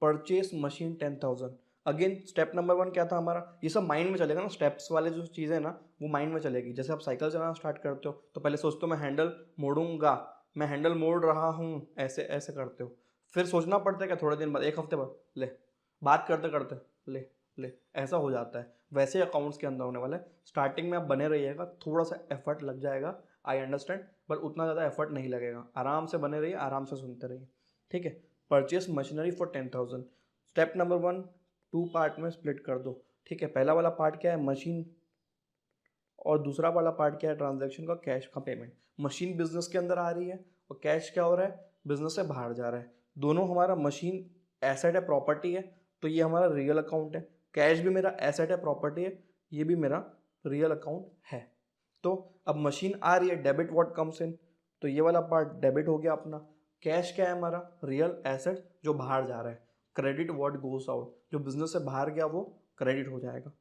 A: Purchase machine 10,000। Again step number 1 क्या था हमारा, ये सब माइंड में चलेगा ना, स्टेप्स वाले जो चीज़ें ना वो माइंड में चलेगी। जैसे आप साइकिल चलाना स्टार्ट करते हो तो पहले सोचते हो मैं हैंडल मोड़ूंगा, मैं हैंडल मोड़ रहा हूँ, ऐसे ऐसे करते हो। फिर सोचना पड़ता है क्या, थोड़े दिन बाद, एक हफ्ते बाद, ले बात करते करते ले ले ऐसा हो जाता है। वैसे अकाउंट्स के अंदर होने वाला है। स्टार्टिंग में आप बने रहिएगा, थोड़ा सा एफर्ट लग जाएगा, आई अंडरस्टैंड, बट उतना ज़्यादा एफर्ट नहीं लगेगा। आराम से बने रहिए, आराम से सुनते रहिए, ठीक है। Purchase machinery for 10,000। Step number 1 2 part में स्प्लिट कर दो, ठीक है। पहला वाला पार्ट क्या है, मशीन, और दूसरा वाला पार्ट क्या है, ट्रांजैक्शन का, कैश का पेमेंट। मशीन बिजनेस के अंदर आ रही है और कैश क्या हो रहा है, बिजनेस से बाहर जा रहा है। दोनों हमारा, मशीन एसेट है, प्रॉपर्टी है, तो ये हमारा रियल अकाउंट है। कैश भी मेरा एसेट है, प्रॉपर्टी है, ये भी मेरा रियल अकाउंट है। तो अब मशीन आ रही है, डेबिट व्हाट कम्स इन, तो ये वाला पार्ट डेबिट हो गया अपना। कैश क्या है हमारा, रियल एसेट जो बाहर जा रहा है। क्रेडिट व्हाट गोस आउट, जो बिजनेस से बाहर गया वो क्रेडिट हो जाएगा,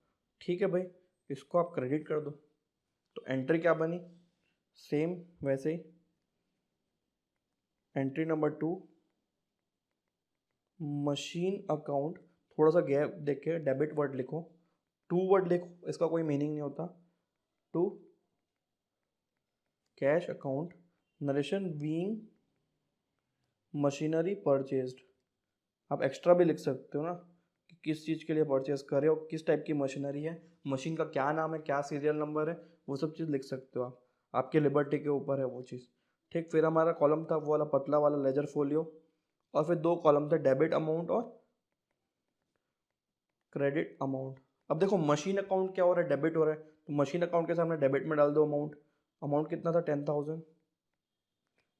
A: ठीक है भाई। इसको आप क्रेडिट कर दो, तो एंट्री क्या बनी, सेम वैसे ही। एंट्री नंबर 2, मशीन अकाउंट, थोड़ा सा गैप देख के डेबिट वर्ड लिखो, 2 वर्ड लिखो, इसका कोई मीनिंग नहीं होता। To cash account, narration being machinery purchased. आप एक्स्ट्रा भी लिख सकते हो ना कि किस चीज़ के लिए परचेज कर रहे हो, किस टाइप की मशीनरी है, मशीन का क्या नाम है, क्या सीरियल नंबर है, वो सब चीज़ लिख सकते हो आप, आपके लिबर्टी के ऊपर है वो चीज़, ठीक। फिर हमारा कॉलम था वो वाला पतला वाला, लेजर फोलियो, और फिर 2 कॉलम थे, डेबिट अमाउंट और क्रेडिट अमाउंट। अब देखो मशीन अकाउंट क्या हो रहा है, डेबिट हो रहा है, तो मशीन अकाउंट के सामने डेबिट में डाल दो अमाउंट। अमाउंट कितना था, 10,000,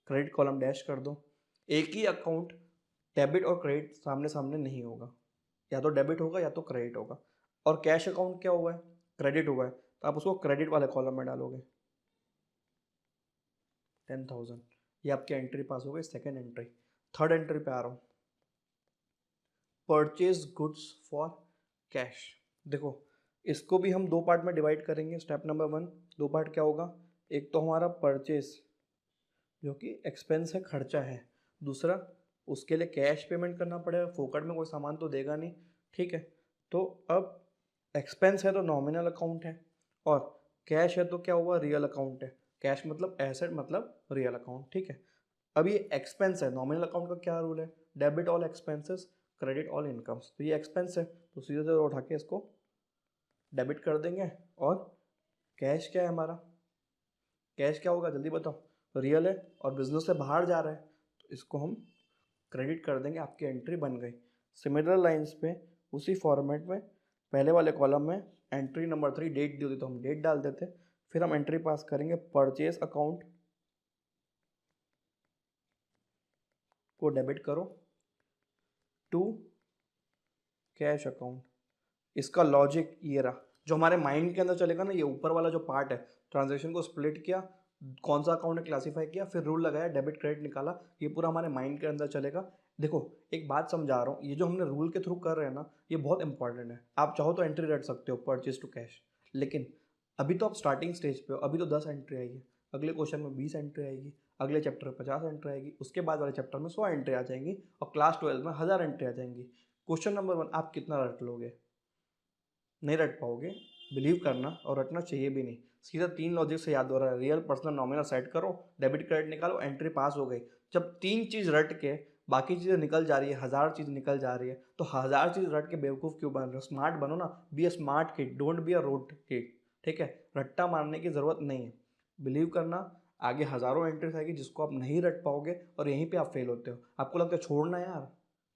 A: क्रेडिट कॉलम डैश कर दो। एक ही अकाउंट डेबिट और क्रेडिट सामने सामने नहीं होगा, या तो डेबिट होगा या तो क्रेडिट होगा। और कैश अकाउंट क्या हुआ है, क्रेडिट हुआ है, तो आप उसको क्रेडिट वाले कॉलम में डालोगे। 10,000, ये आपकी एंट्री पास हो गई, सेकेंड एंट्री। थर्ड एंट्री पे आ रहा हूँ, परचेज गुड्स फॉर कैश। देखो इसको भी हम 2 पार्ट में डिवाइड करेंगे। स्टेप नंबर 1, 2 पार्ट क्या होगा, एक तो हमारा परचेज जो कि एक्सपेंस है, खर्चा है। दूसरा, उसके लिए कैश पेमेंट करना पड़ेगा, फोकट में कोई सामान तो देगा नहीं, ठीक है। तो अब एक्सपेंस है तो नॉमिनल अकाउंट है, और कैश है तो क्या हुआ, रियल अकाउंट है। कैश मतलब एसेट मतलब रियल अकाउंट, ठीक है। अब ये एक्सपेंस है, नॉमिनल अकाउंट का क्या रूल है, debit all expenses credit all incomes. तो ये एक्सपेंस है तो सीधे सीधे उठा के इसको डेबिट कर देंगे। और कैश क्या है हमारा, कैश क्या होगा जल्दी बताओ, रियल है और बिजनेस से बाहर जा रहा है, तो इसको हम क्रेडिट कर देंगे, आपकी एंट्री बन गई। सिमिलर लाइंस पे उसी फॉर्मेट में पहले वाले कॉलम में एंट्री नंबर 3 डेट दी होती तो हम डेट डाल देते, फिर हम एंट्री पास करेंगे, परचेज अकाउंट को डेबिट करो टू कैश अकाउंट। इसका लॉजिक ये रहा, जो हमारे माइंड के अंदर चलेगा ना, ये ऊपर वाला जो पार्ट है, ट्रांजेक्शन को स्प्लिट किया, कौन सा अकाउंट है क्लासीफाई किया, फिर रूल लगाया, डेबिट क्रेडिट निकाला, ये पूरा हमारे माइंड के अंदर चलेगा। देखो एक बात समझा रहा हूँ, ये जो हमने रूल के थ्रू कर रहे हैं ना, ये बहुत इंपॉर्टेंट है। आप चाहो तो एंट्री रट सकते हो परचेज टू कैश, लेकिन अभी तो आप स्टार्टिंग स्टेज पे हो, अभी तो 10 एंट्री आएगी, अगले क्वेश्चन में 20 एंट्री आएगी, अगले चैप्टर में 50 एंट्री आएगी, उसके बाद वाले चैप्टर में 100 एंट्री आ जाएंगी, और क्लास 12 में 1000 एंट्री आ जाएंगी। क्वेश्चन नंबर 1 आप कितना रट लोगे, नहीं रट पाओगे, बिलीव करना, और रटना चाहिए भी नहीं। सीधा 3 लॉजिक से याद हो रहा है, रियल पर्सनल नॉमिनल सेट करो, डेबिट क्रेडिट निकालो, एंट्री पास हो गई। जब 3 चीज़ रट के बाकी चीज़ें निकल जा रही है, 1000 चीज़ निकल जा रही है, तो 1000 चीज़ रट के बेवकूफ़ क्यों बन रहे हो, स्मार्ट बनो ना, be a smart kid, don't be a road kid, ठीक है। रट्टा मारने की ज़रूरत नहीं है, बिलीव करना, आगे हज़ारों एंट्रीज आएगी जिसको आप नहीं रट पाओगे, और यहीं पे आप फेल होते हो। आपको लगता है छोड़ना यार,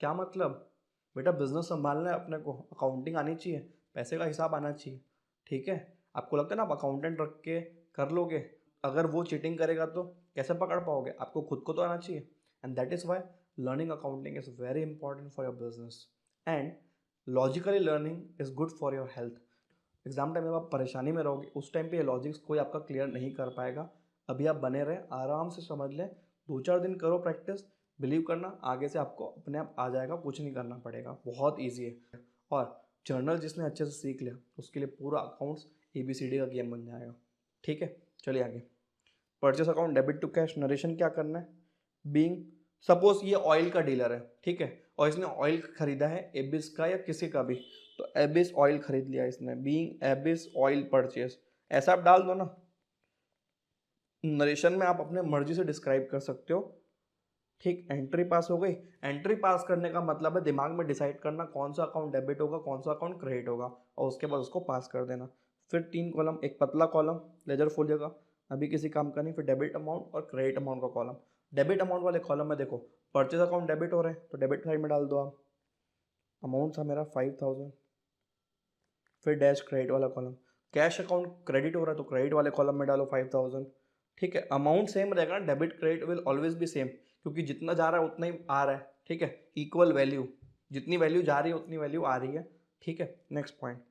A: क्या मतलब, बेटा बिजनेस संभालना है अपने को, अकाउंटिंग आनी चाहिए, पैसे का हिसाब आना चाहिए, ठीक है। आपको लगता है ना आप अकाउंटेंट रख के कर लोगे, अगर वो चीटिंग करेगा तो कैसे पकड़ पाओगे, आपको खुद को तो आना चाहिए। And that is why learning accounting is very important for your business, and logically learning is good for your health. Exam time में आप परेशानी में रहोगे, उस टाइम पे ये लॉजिक्स कोई आपका क्लियर नहीं कर पाएगा। अभी आप बने रहे, आराम से समझ लें, 2-4 दिन करो प्रैक्टिस, बिलीव करना आगे से आपको अपने आप आ जाएगा, कुछ नहीं करना पड़ेगा, बहुत ईजी है। और जर्नल जिसने अच्छे से सीख लिया उसके लिए पूरा अकाउंट्स ABCD का गेम बन जाएगा। ठीक है, चलिए आगे। Purchase account debit to cash, narration क्या करना है। बीइंग, सपोज ये ऑयल का डीलर है, ठीक है, और इसने ऑयल खरीदा है एबिस का या किसी का भी, तो एबिस ऑयल खरीद लिया इसने, बीइंग एबिस ऑयल परचेस, ऐसा आप डाल दो ना। नरेशन में आप अपने मर्जी से डिस्क्राइब कर सकते हो। ठीक, एंट्री पास हो गई। एंट्री पास करने का मतलब है दिमाग में डिसाइड करना कौन सा अकाउंट डेबिट होगा, कौन सा अकाउंट क्रेडिट होगा, और उसके बाद उसको पास कर देना। फिर 3 कॉलम, एक पतला कॉलम लेजर फोलियो का, अभी किसी काम का नहीं, फिर डेबिट अमाउंट और क्रेडिट अमाउंट का कॉलम। डेबिट अमाउंट वाले कॉलम में देखो, परचेज अकाउंट डेबिट हो रहे हैं तो डेबिट साइड में डाल दो आप, अमाउंट था मेरा 5000, फिर डैश क्रेडिट वाला कॉलम। कैश अकाउंट क्रेडिट हो रहा है तो क्रेडिट वाले कॉलम में डालो 5000। ठीक है, अमाउंट सेम रहेगा, डेबिट क्रेडिट विल ऑलवेज भी सेम, क्योंकि जितना जा रहा है उतना ही आ रहा है। ठीक है, इक्वल वैल्यू, जितनी वैल्यू जा रही है उतनी वैल्यू आ रही है। ठीक है, next point,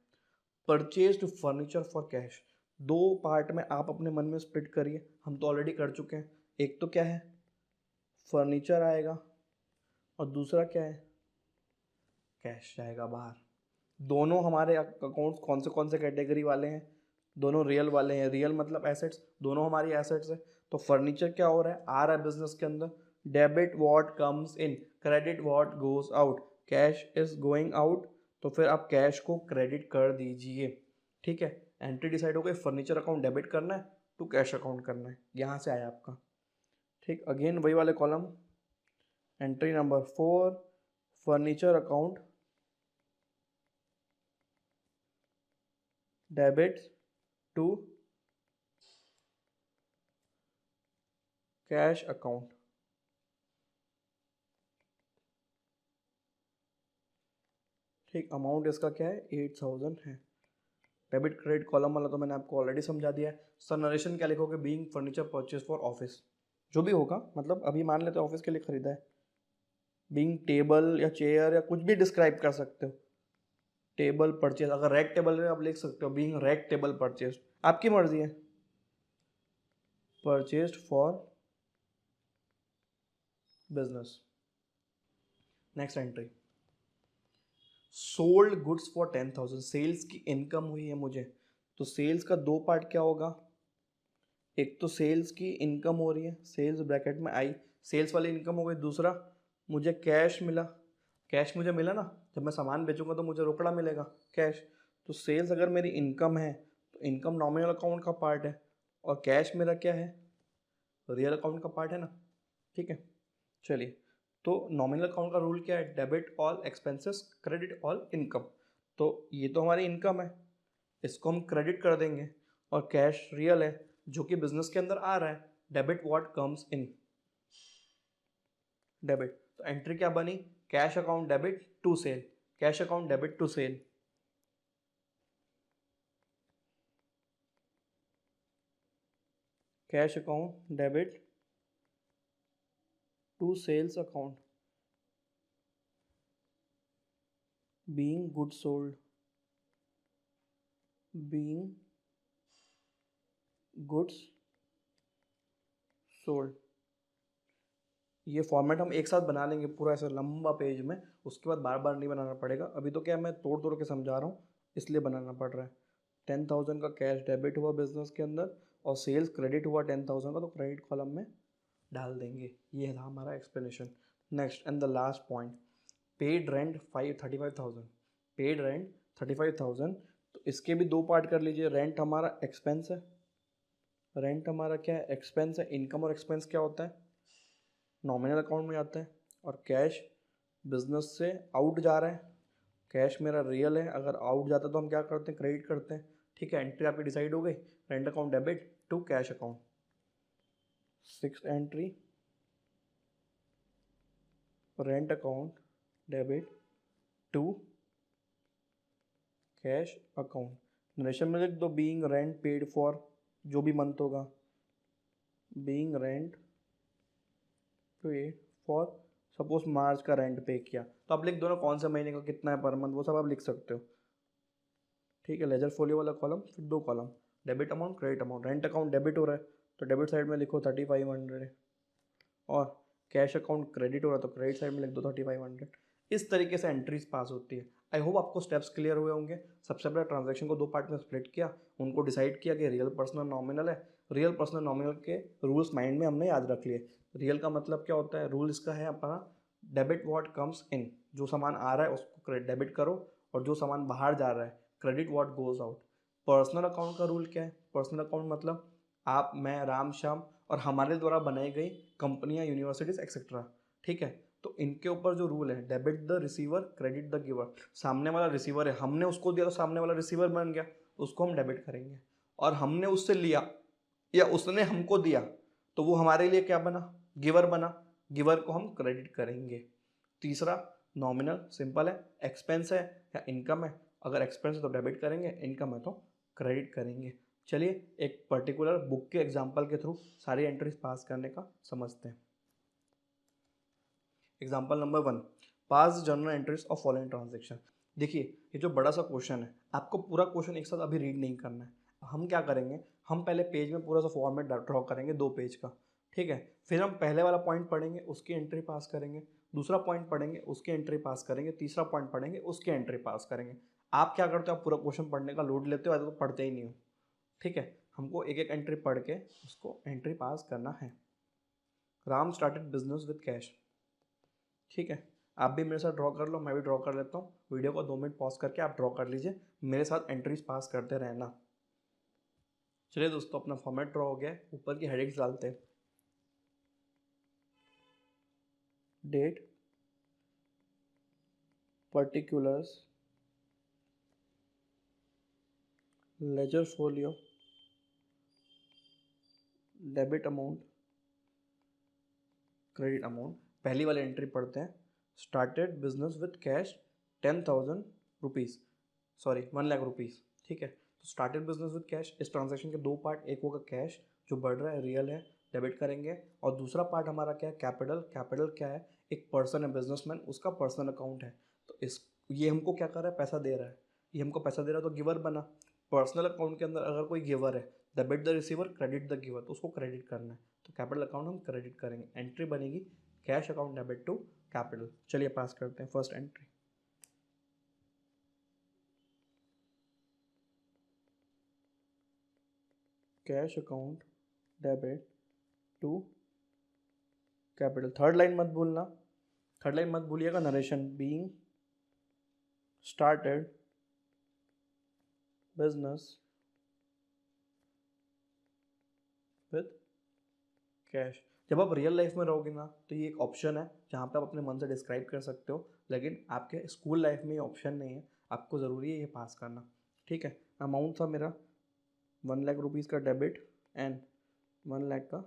A: purchased furniture for cash. 2 part में आप अपने मन में स्प्लिट करिए, हम तो ऑलरेडी कर चुके हैं। एक तो क्या है, फर्नीचर आएगा, और दूसरा क्या है, कैश जाएगा बाहर। दोनों हमारे अकाउंट्स कौन से कैटेगरी वाले हैं, दोनों रियल वाले हैं। रियल मतलब एसेट्स, दोनों हमारी एसेट्स है। तो फर्नीचर क्या हो रहा है, आ रहा है बिजनेस के अंदर, debit what comes in, credit what goes out, cash is going out, तो फिर आप कैश को क्रेडिट कर दीजिए। ठीक है, एंट्री डिसाइड हो गई, फर्नीचर अकाउंट डेबिट करना है टू कैश अकाउंट करना है, यहाँ से आया आपका। ठीक, अगेन वही वाले column, entry number 4, furniture account debit to cash account. ठीक, अमाउंट इसका क्या है, 8000 है। डेबिट क्रेडिट कॉलम वाला तो मैंने आपको ऑलरेडी समझा दिया है। सर नरेशन क्या लिखोगे, being furniture purchase for office, जो भी होगा, मतलब अभी मान लेते हैं ऑफिस के लिए खरीदा है, बीइंग टेबल या चेयर या कुछ भी डिस्क्राइब कर सकते हो। टेबल परचेज, अगर रैक टेबल है आप लिख सकते हो बीइंग रैक टेबल परचेज, आपकी मर्जी है। Purchase for business. Next entry, sold goods for 10,000, sales की इनकम हुई है मुझे, तो सेल्स का 2 पार्ट क्या होगा, एक तो सेल्स की इनकम हो रही है, सेल्स ब्रैकेट में आई, सेल्स वाली इनकम हो गई। दूसरा, मुझे कैश मिला, कैश मुझे मिला ना, जब मैं सामान बेचूंगा तो मुझे रोकड़ा मिलेगा, कैश। तो सेल्स अगर मेरी इनकम है तो इनकम नॉमिनल अकाउंट का पार्ट है, और कैश मेरा क्या है, रियल अकाउंट का पार्ट है ना। ठीक है, चलिए, तो नॉमिनल अकाउंट का रूल क्या है, debit all expenses credit all income. तो ये तो हमारी इनकम है, इसको हम क्रेडिट कर देंगे, और कैश रियल है जो कि बिजनेस के अंदर आ रहा है, debit what comes in, debit. तो एंट्री क्या बनी, cash account debit to sale, cash account debit to sale, cash account debit to sales account, being good sold, being goods sold. ये फॉर्मेट हम एक साथ बना लेंगे पूरा ऐसा लंबा पेज में, उसके बाद बार बार नहीं बनाना पड़ेगा। अभी तो क्या मैं तोड़ तोड़ के समझा रहा हूँ, इसलिए बनाना पड़ रहा है। 10,000 का कैश डेबिट हुआ बिजनेस के अंदर, और सेल्स क्रेडिट हुआ 10,000 का, तो क्रेडिट कॉलम में डाल देंगे। ये था हमारा explanation. Next and the last point, paid rent 35,000, paid rent 35,000, तो इसके भी 2 पार्ट कर लीजिए। रेंट हमारा एक्सपेंस है, रेंट हमारा क्या है, एक्सपेंस है। इनकम और एक्सपेंस क्या होता है, नॉमिनल अकाउंट में आता है। और कैश बिजनेस से आउट जा रहा है, कैश मेरा रियल है, अगर आउट जाता है तो हम क्या करते हैं, क्रेडिट करते हैं। ठीक है, एंट्री आपकी डिसाइड हो गई, rent account debit to cash account. 6th entry, rent account debit to cash account. Narration में लिख दो, बीइंग रेंट पेड फॉर, जो भी मंथ होगा, being rent paid for, suppose March का रेंट पे किया तो आप लिख दो ना कौन से महीने का कितना है पर मंथ, वो सब आप लिख सकते हो। ठीक है, लेजर फोलियो वाला कॉलम, फिर 2 column, debit amount credit amount. Rent account debit हो रहा है तो डेबिट साइड में लिखो 3500, और कैश अकाउंट क्रेडिट हो रहा है तो क्रेडिट साइड में लिख दो 3500। इस तरीके से एंट्रीज पास होती है। आई होप आपको स्टेप्स क्लियर हुए होंगे। सबसे पहले ट्रांजैक्शन को 2 पार्ट में स्प्लिट किया, उनको डिसाइड किया कि रियल पर्सनल नॉमिनल है। रियल पर्सनल नॉमिनल के रूल्स माइंड में हमने याद रख लिए। रियल का मतलब क्या होता है, रूल इसका है अपना डेबिट व्हाट कम्स इन, जो सामान आ रहा है उसको डेबिट करो, और जो सामान बाहर जा रहा है credit what goes out. Personal account का रूल क्या है, पर्सनल अकाउंट मतलब आप, मैं, राम, श्याम और हमारे द्वारा बनाई गई कंपनियां, यूनिवर्सिटीज एक्सेट्रा। ठीक है, तो इनके ऊपर जो रूल है, debit the receiver credit the giver. सामने वाला रिसीवर है, हमने उसको दिया तो सामने वाला रिसीवर बन गया, उसको हम डेबिट करेंगे। और हमने उससे लिया या उसने हमको दिया तो वो हमारे लिए क्या बना, गिवर बना, गिवर को हम क्रेडिट करेंगे। तीसरा नॉमिनल, सिंपल है, एक्सपेंस है या इनकम है, अगर एक्सपेंस है तो डेबिट करेंगे, इनकम है तो क्रेडिट करेंगे। चलिए एक पर्टिकुलर बुक के एग्जाम्पल के थ्रू सारी एंट्रीज पास करने का समझते हैं। Example number 1, pass journal entries of following transaction. देखिए ये जो बड़ा सा क्वेश्चन है, आपको पूरा क्वेश्चन एक साथ अभी रीड नहीं करना है। हम क्या करेंगे, हम पहले पेज में पूरा सा फॉर्मेट ड्रॉ करेंगे 2 पेज का। ठीक है, फिर हम पहले वाला पॉइंट पढ़ेंगे, उसकी एंट्री पास करेंगे, दूसरा पॉइंट पढ़ेंगे, उसकी एंट्री पास करेंगे, तीसरा पॉइंट पढ़ेंगे, उसकी एंट्री पास करेंगे। आप क्या करते हो, आप पूरा क्वेश्चन पढ़ने का लोड लेते हो, ऐसा तो पढ़ते ही नहीं हो। ठीक है, हमको एक एक एंट्री पढ़ के उसको एंट्री पास करना है। Ram started business with cash. ठीक है, आप भी मेरे साथ ड्रॉ कर लो, मैं भी ड्रॉ कर लेता हूँ। वीडियो को 2 मिनट पॉज करके आप ड्रॉ कर लीजिए, मेरे साथ एंट्रीज पास करते रहना। चलिए दोस्तों, अपना फॉर्मेट ड्रॉ हो गया है, ऊपर की हेडिंग्स डालते हैं। Date, particulars, ledger folio, debit amount, credit amount. पहली वाली एंट्री पढ़ते हैं, started business with cash 10,000 rupees, sorry 1 lakh rupees. ठीक है, तो स्टार्टेड बिजनेस विद कैश, इस ट्रांजेक्शन के 2 पार्ट, एक होगा कैश जो बढ़ रहा है, रियल है, डेबिट करेंगे, और दूसरा पार्ट हमारा क्या है, कैपिटल। कैपिटल क्या है, एक पर्सन है बिजनेसमैन, उसका पर्सनल अकाउंट है, तो इस ये हमको क्या कर रहा है, पैसा दे रहा है, ये हमको पैसा दे रहा है तो गिवर बना। पर्सनल अकाउंट के अंदर अगर कोई गिवर है, debit the receiver credit the giver, तो उसको क्रेडिट करना है, तो कैपिटल अकाउंट हम क्रेडिट करेंगे। एंट्री बनेगी cash account debit to capital. चलिए पास करते हैं first entry. Cash account debit to capital. Third line मत भूलना, थर्ड लाइन मत भूलिएगा, narration, being started business with cash. जब आप रियल लाइफ में रहोगे ना, तो ये एक ऑप्शन है जहाँ पे आप अपने मन से डिस्क्राइब कर सकते हो, लेकिन आपके स्कूल लाइफ में ये ऑप्शन नहीं है, आपको ज़रूरी है ये पास करना। ठीक है, अमाउंट था मेरा 1 लाख रुपीज़ का डेबिट एंड 1 लाख का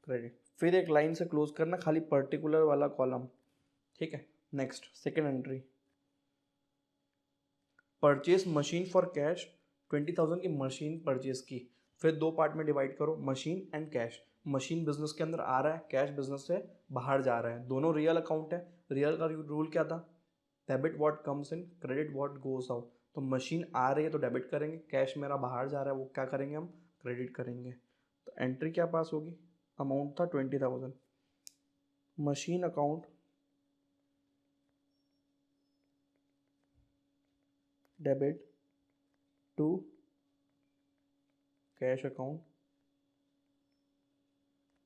A: क्रेडिट। फिर एक लाइन से क्लोज करना, खाली पर्टिकुलर वाला कॉलम। ठीक है, next second entry, purchase machine for cash 20,000 की मशीन परचेज की। फिर 2 पार्ट में डिवाइड करो, machine and cash. Machine business के अंदर आ रहा है, कैश बिजनेस से बाहर जा रहा है, दोनों रियल अकाउंट है। रियल का रूल क्या था, debit what comes in credit what goes out. तो मशीन आ रही है तो डेबिट करेंगे, कैश मेरा बाहर जा रहा है वो क्या करेंगे, हम क्रेडिट करेंगे। तो एंट्री क्या पास होगी, अमाउंट था 20,000, machine account debit to cash account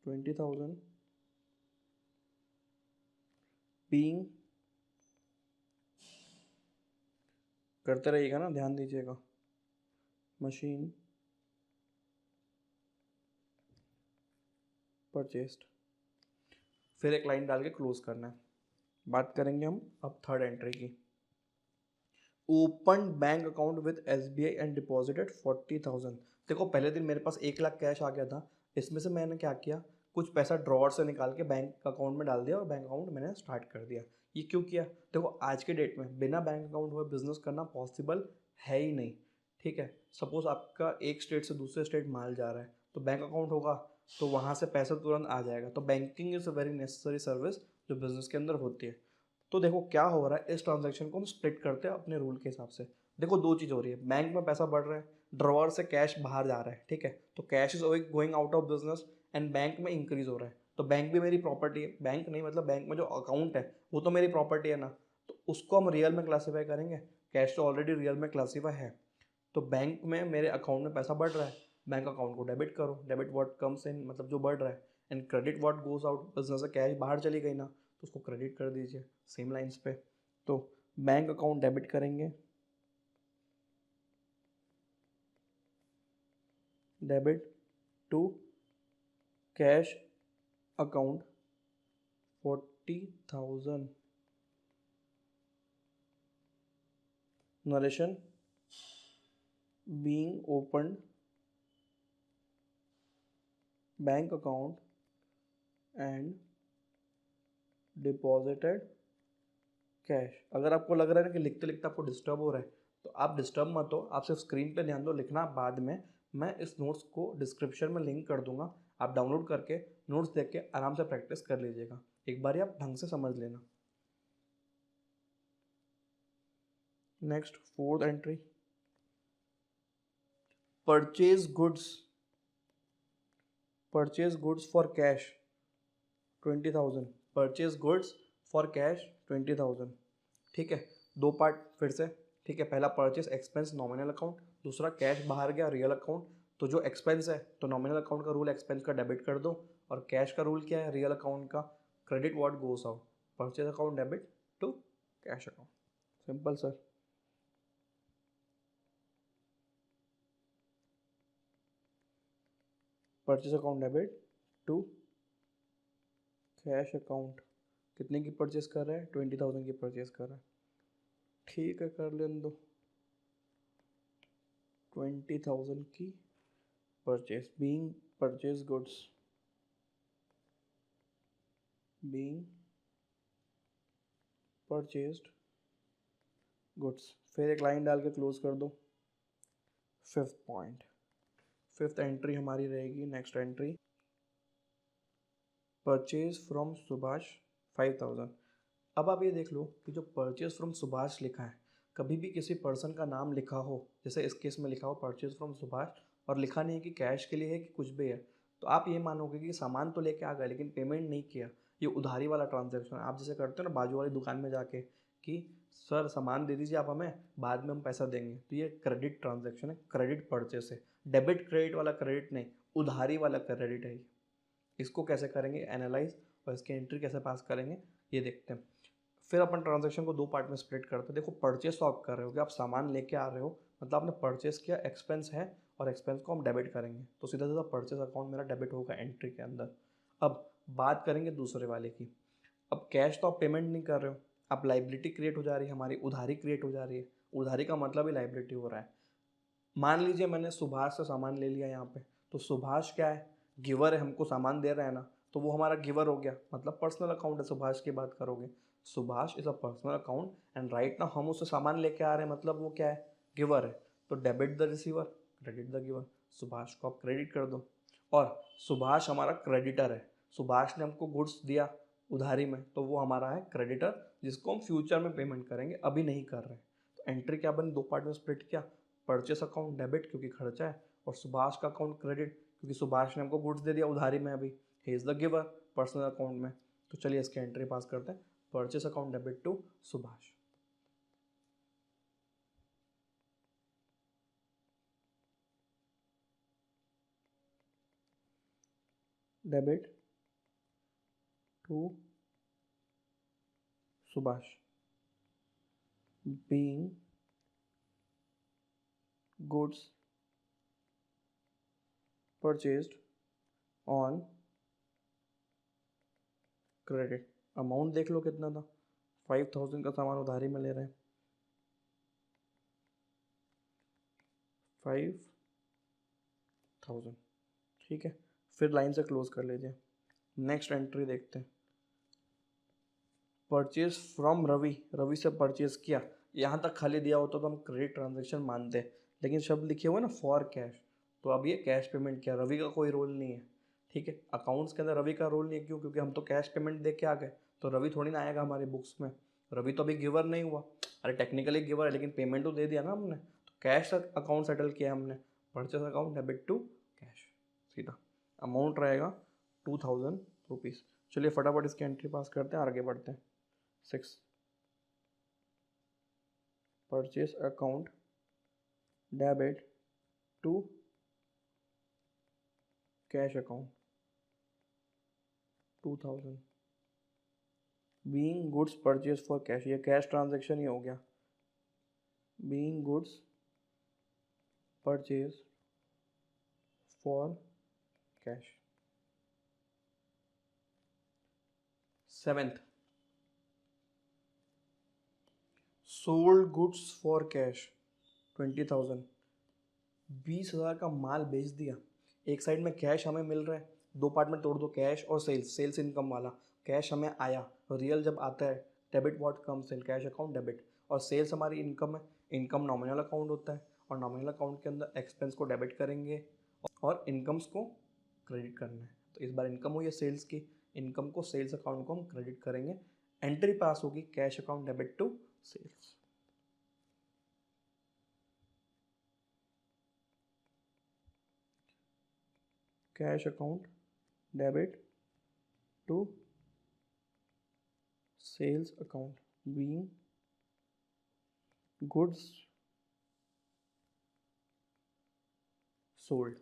A: 20,000 being, करते रहिएगा ना, ध्यान दीजिएगा, मशीन परचेस्ड। फिर एक लाइन डाल के क्लोज करना है। बात करेंगे हम अब थर्ड एंट्री की, open bank account with SBI and deposited 40,000। देखो पहले दिन मेरे पास 1 लाख कैश आ गया था, इसमें से मैंने क्या किया, कुछ पैसा ड्रॉअर से निकाल के बैंक अकाउंट में डाल दिया और बैंक अकाउंट मैंने स्टार्ट कर दिया। ये क्यों किया, देखो आज के डेट में बिना बैंक अकाउंट हुए बिजनेस करना पॉसिबल है ही नहीं। ठीक है, सपोज आपका एक स्टेट से दूसरे स्टेट माल जा रहा है, तो बैंक अकाउंट होगा तो वहाँ से पैसा तुरंत आ जाएगा। तो banking is a very necessary service जो बिजनेस के अंदर होती है। तो देखो क्या हो रहा है, इस ट्रांजैक्शन को हम स्प्लिट करते हैं अपने रूल के हिसाब से। देखो दो चीज़ हो रही है, बैंक में पैसा बढ़ रहा है, ड्रॉवर से कैश बाहर जा रहा है, ठीक है, तो cash is going out of business and bank में इंक्रीज हो रहा है, तो बैंक भी मेरी प्रॉपर्टी है, बैंक नहीं मतलब बैंक में जो अकाउंट है वो तो मेरी प्रॉपर्टी है ना, तो उसको हम रियल में क्लासीफाई करेंगे, कैश तो ऑलरेडी रियल में क्लासीफाई है, तो बैंक में मेरे अकाउंट में पैसा बढ़ रहा है, बैंक अकाउंट को डेबिट करो, डेबिट व्हाट कम्स इन मतलब जो बढ़ रहा है, and credit what goes out, business से कैश बाहर चली गई ना तो उसको क्रेडिट कर दीजिए सेम लाइंस पे, तो बैंक अकाउंट डेबिट करेंगे, debit to cash account 40,000 narration being opened bank account and deposited cash. अगर आपको लग रहा है ना कि लिखते लिखते आपको डिस्टर्ब हो रहा है तो आप डिस्टर्ब मत हो, आप सिर्फ स्क्रीन पे ध्यान दो, लिखना बाद में, मैं इस नोट्स को डिस्क्रिप्शन में लिंक कर दूंगा, आप डाउनलोड करके नोट्स देख के आराम से प्रैक्टिस कर लीजिएगा, एक बार आप ढंग से समझ लेना। Next fourth entry, purchase goods for cash 20,000, purchase goods for cash 20,000, ठीक है, दो पार्ट फिर से, ठीक है, पहला परचेस एक्सपेंस नॉमिनल अकाउंट, दूसरा कैश बाहर गया रियल अकाउंट, तो जो एक्सपेंस है तो नॉमिनल अकाउंट का रूल एक्सपेंस का डेबिट कर दो, और कैश का रूल क्या है रियल अकाउंट का, credit what goes out, purchase account debit to cash account, simple sir. Purchase account debit to cash account, कितने की परचेज कर रहा है, 20,000 की परचेज कर रहा है, ठीक है कर लेने दो, 20,000 की purchase, being purchase goods, being purchased goods, फिर एक लाइन डाल के क्लोज कर दो। फिफ्थ पॉइंट, फिफ्थ एंट्री हमारी रहेगी, next entry, purchase from Subhash 5,000। अब आप ये देख लो कि जो परचेज फ्रॉम सुभाष लिखा है, कभी भी किसी पर्सन का नाम लिखा हो, जैसे इस केस में लिखा हो परचेज फ्रॉम सुभाष, और लिखा नहीं है कि कैश के लिए है कि कुछ भी है, तो आप ये मानोगे कि सामान तो लेके आ गए लेकिन पेमेंट नहीं किया, ये उधारी वाला ट्रांजैक्शन है। आप जैसे करते हो ना बाजू वाली दुकान में जाके कि सर सामान दे दीजिए आप हमें, बाद में हम पैसा देंगे, तो ये क्रेडिट ट्रांजैक्शन है, क्रेडिट परचेस है, डेबिट क्रेडिट वाला क्रेडिट नहीं, उधारी वाला क्रेडिट है। इसको कैसे करेंगे एनालाइज और इसकी एंट्री कैसे पास करेंगे ये देखते हैं। फिर अपन ट्रांजैक्शन को दो पार्ट में स्प्लिट करते हैं। देखो परचेस तो आप कर रहे हो कि आप सामान लेके आ रहे हो, मतलब आपने परचेस किया, एक्सपेंस है, और एक्सपेंस को हम डेबिट करेंगे, तो सीधा सीधा परचेस अकाउंट मेरा डेबिट होगा एंट्री के अंदर। अब बात करेंगे दूसरे वाले की, अब कैश तो आप पेमेंट नहीं कर रहे हो, अब लाइबिलिटी क्रिएट हो जा रही है हमारी, उधारी क्रिएट हो जा रही है, उधारी का मतलब ही लाइबिलिटी हो रहा है। मान लीजिए मैंने सुभाष से सामान ले लिया यहाँ पे, तो सुभाष क्या है, गिवर है, हमको सामान दे रहा है ना, तो वो हमारा गिवर हो गया, मतलब पर्सनल अकाउंट है, सुभाष की बात करोगे, Subhash is a personal account and right now हम उससे सामान लेके आ रहे हैं, मतलब वो क्या है, गिवर है, तो debit the receiver, credit the giver, Subhash को आप क्रेडिट कर दो, और सुभाष हमारा क्रेडिटर है, सुभाष ने हमको गुड्स दिया उधारी में, तो वो हमारा है क्रेडिटर, जिसको हम फ्यूचर में पेमेंट करेंगे, अभी नहीं कर रहे हैं। तो एंट्री क्या बनी, दो पार्ट में स्प्लिट किया, परचेस अकाउंट डेबिट क्योंकि खर्चा है, और सुभाष का अकाउंट क्रेडिट क्योंकि सुभाष ने हमको गुड्स दे दिया उधारी में, अभी ही is the giver personal account में। तो चलिए इसकी एंट्री पास करते हैं, purchase account debit to Subhash, debit to Subhash, being goods purchased on credit. Amount देख लो कितना था, 5,000 का सामान उधारी में ले रहे हैं, 5,000, ठीक है, फिर लाइन से क्लोज कर लीजिए। नेक्स्ट एंट्री देखते हैं, परचेज फ्रॉम रवि, रवि से परचेज किया, यहाँ तक खाली दिया होता तो हम क्रेडिट ट्रांजैक्शन मानते हैं, लेकिन शब्द लिखे हुए ना फॉर कैश, तो अब ये कैश पेमेंट किया, रवि का कोई रोल नहीं है, ठीक है, अकाउंट्स के अंदर रवि का रोल नहीं है, क्यों, क्योंकि हम तो कैश पेमेंट दे के आ गए, तो रवि थोड़ी ना आएगा हमारी बुक्स में, रवि तो अभी गिवर नहीं हुआ, अरे टेक्निकली गिवर है लेकिन पेमेंट तो दे दिया ना हमने, तो कैश अकाउंट सेटल किया हमने, purchase account debit to cash, सीधा अमाउंट रहेगा 2000 रुपीज़। चलिए फटाफट इसकी एंट्री पास करते हैं, आगे बढ़ते हैं। 6 purchase account debit to cash account 2000 being goods purchase for cash, ये कैश ट्रांजेक्शन ही हो गया। Being goods purchase for cash. 7th sold goods for cash 20,000, 20,000 का माल बेच दिया। एक साइड में कैश हमें मिल रहा है, दो पार्ट में तोड़ दो, कैश और सेल्स, सेल्स इनकम वाला कैश हमें आया, रियल जब आता है debit what comes in cash account debit, और सेल्स हमारी इनकम है, इनकम नॉमिनल अकाउंट होता है, और नॉमिनल अकाउंट के अंदर एक्सपेंस को डेबिट करेंगे और इनकम्स को क्रेडिट करना है। तो इस बार इनकम हुई है सेल्स की, इनकम को सेल्स अकाउंट को हम क्रेडिट करेंगे, एंट्री पास होगी cash account debit to sales. Cash account debit to sales account being goods sold,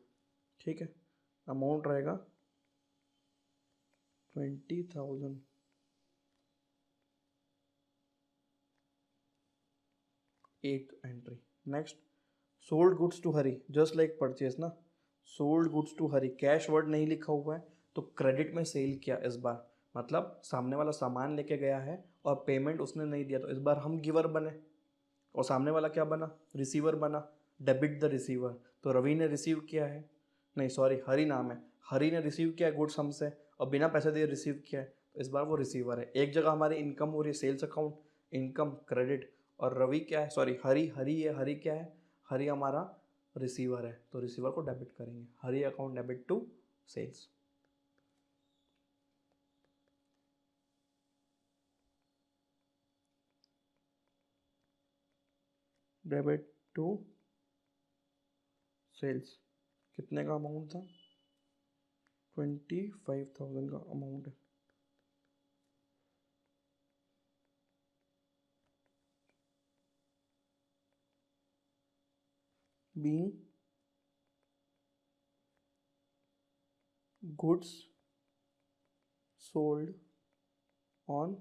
A: ठीक है। अमाउंट रहेगा 20,000। एक एंट्री। Next sold goods to Hari, just like purchase ना, sold goods to Hari, cash word नहीं लिखा हुआ है तो क्रेडिट में सेल किया इस बार, मतलब सामने वाला सामान लेके गया है और पेमेंट उसने नहीं दिया, तो इस बार हम गिवर बने और सामने वाला क्या बना, रिसीवर बना, डेबिट द रिसीवर। तो रवि ने रिसीव किया है, नहीं सॉरी हरी नाम है, हरी ने रिसीव किया है गुड्स हमसे और बिना पैसे दिए रिसीव किया है, तो इस बार वो रिसीवर है। एक जगह हमारी इनकम हो रही है सेल्स अकाउंट इनकम क्रेडिट, और रवि क्या है, सॉरी हरी, हरी है, हरी क्या है, हरी हमारा रिसीवर है, तो रिसीवर को डेबिट करेंगे, Hari account debit to sales. Debit to sales कितने का अमाउंट था, 25,000 का अमाउंट है। Being goods sold on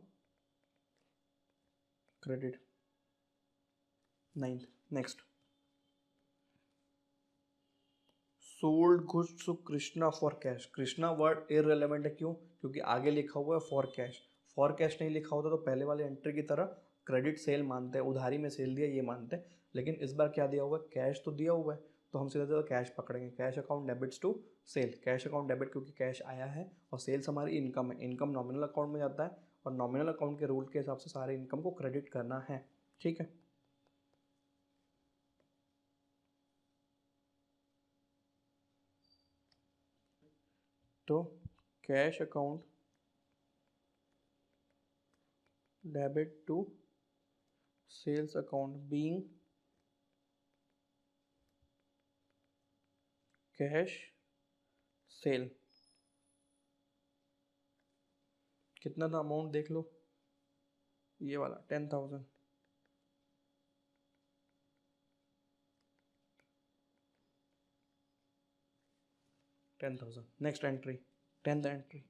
A: credit. 9th next sold goods to Krishna for cash, Krishna word irrelevant है, क्यों, क्योंकि आगे लिखा हुआ है फॉर कैश, फॉर कैश नहीं लिखा होता तो पहले वाले एंट्री की तरह क्रेडिट सेल मानते हैं, उधारी में सेल दिया ये मानते हैं, लेकिन इस बार क्या दिया हुआ है, कैश तो दिया हुआ है, तो हम सीधा सीधा कैश पकड़ेंगे, cash account debits to sale, cash account debit क्योंकि कैश आया है और सेल्स हमारी इनकम है, इनकम नॉमिनल अकाउंट में जाता है और नॉमिनल अकाउंट के रूल के हिसाब से सारे इनकम को क्रेडिट करना है, ठीक है। तो cash account debit to sales account being cash sale, कितना था अमाउंट देख लो, ये वाला 10,000। 10,000 next entry, 10th entry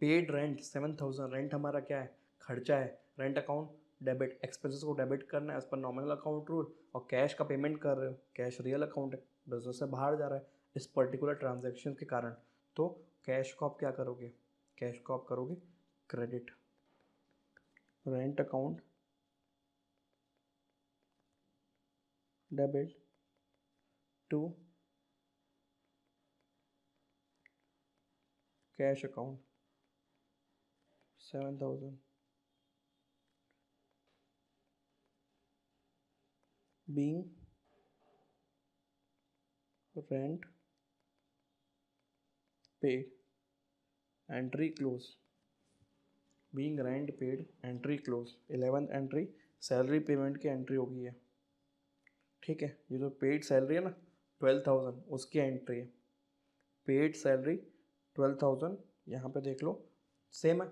A: paid rent 7,000, rent हमारा क्या है, खर्चा है, रेंट अकाउंट डेबिट, एक्सपेंसेस को डेबिट करना है एज पर नॉमिनल अकाउंट रूल, और कैश का पेमेंट कर रहे हो, कैश रियल अकाउंट है, बिजनेस से बाहर जा रहा है इस पर्टिकुलर ट्रांजेक्शन के कारण, तो कैश को आप क्या करोगे, कैश को आप करोगे credit, rent account debit to cash account 7,000 being rent paid, entry close, being rent paid entry close, 11th entry salary payment की एंट्री होगी है, ठीक है। ये जो पेड सैलरी है ना 12,000 उसकी एंट्री है, पेड सैलरी 12,000, यहाँ पे देख लो सेम है,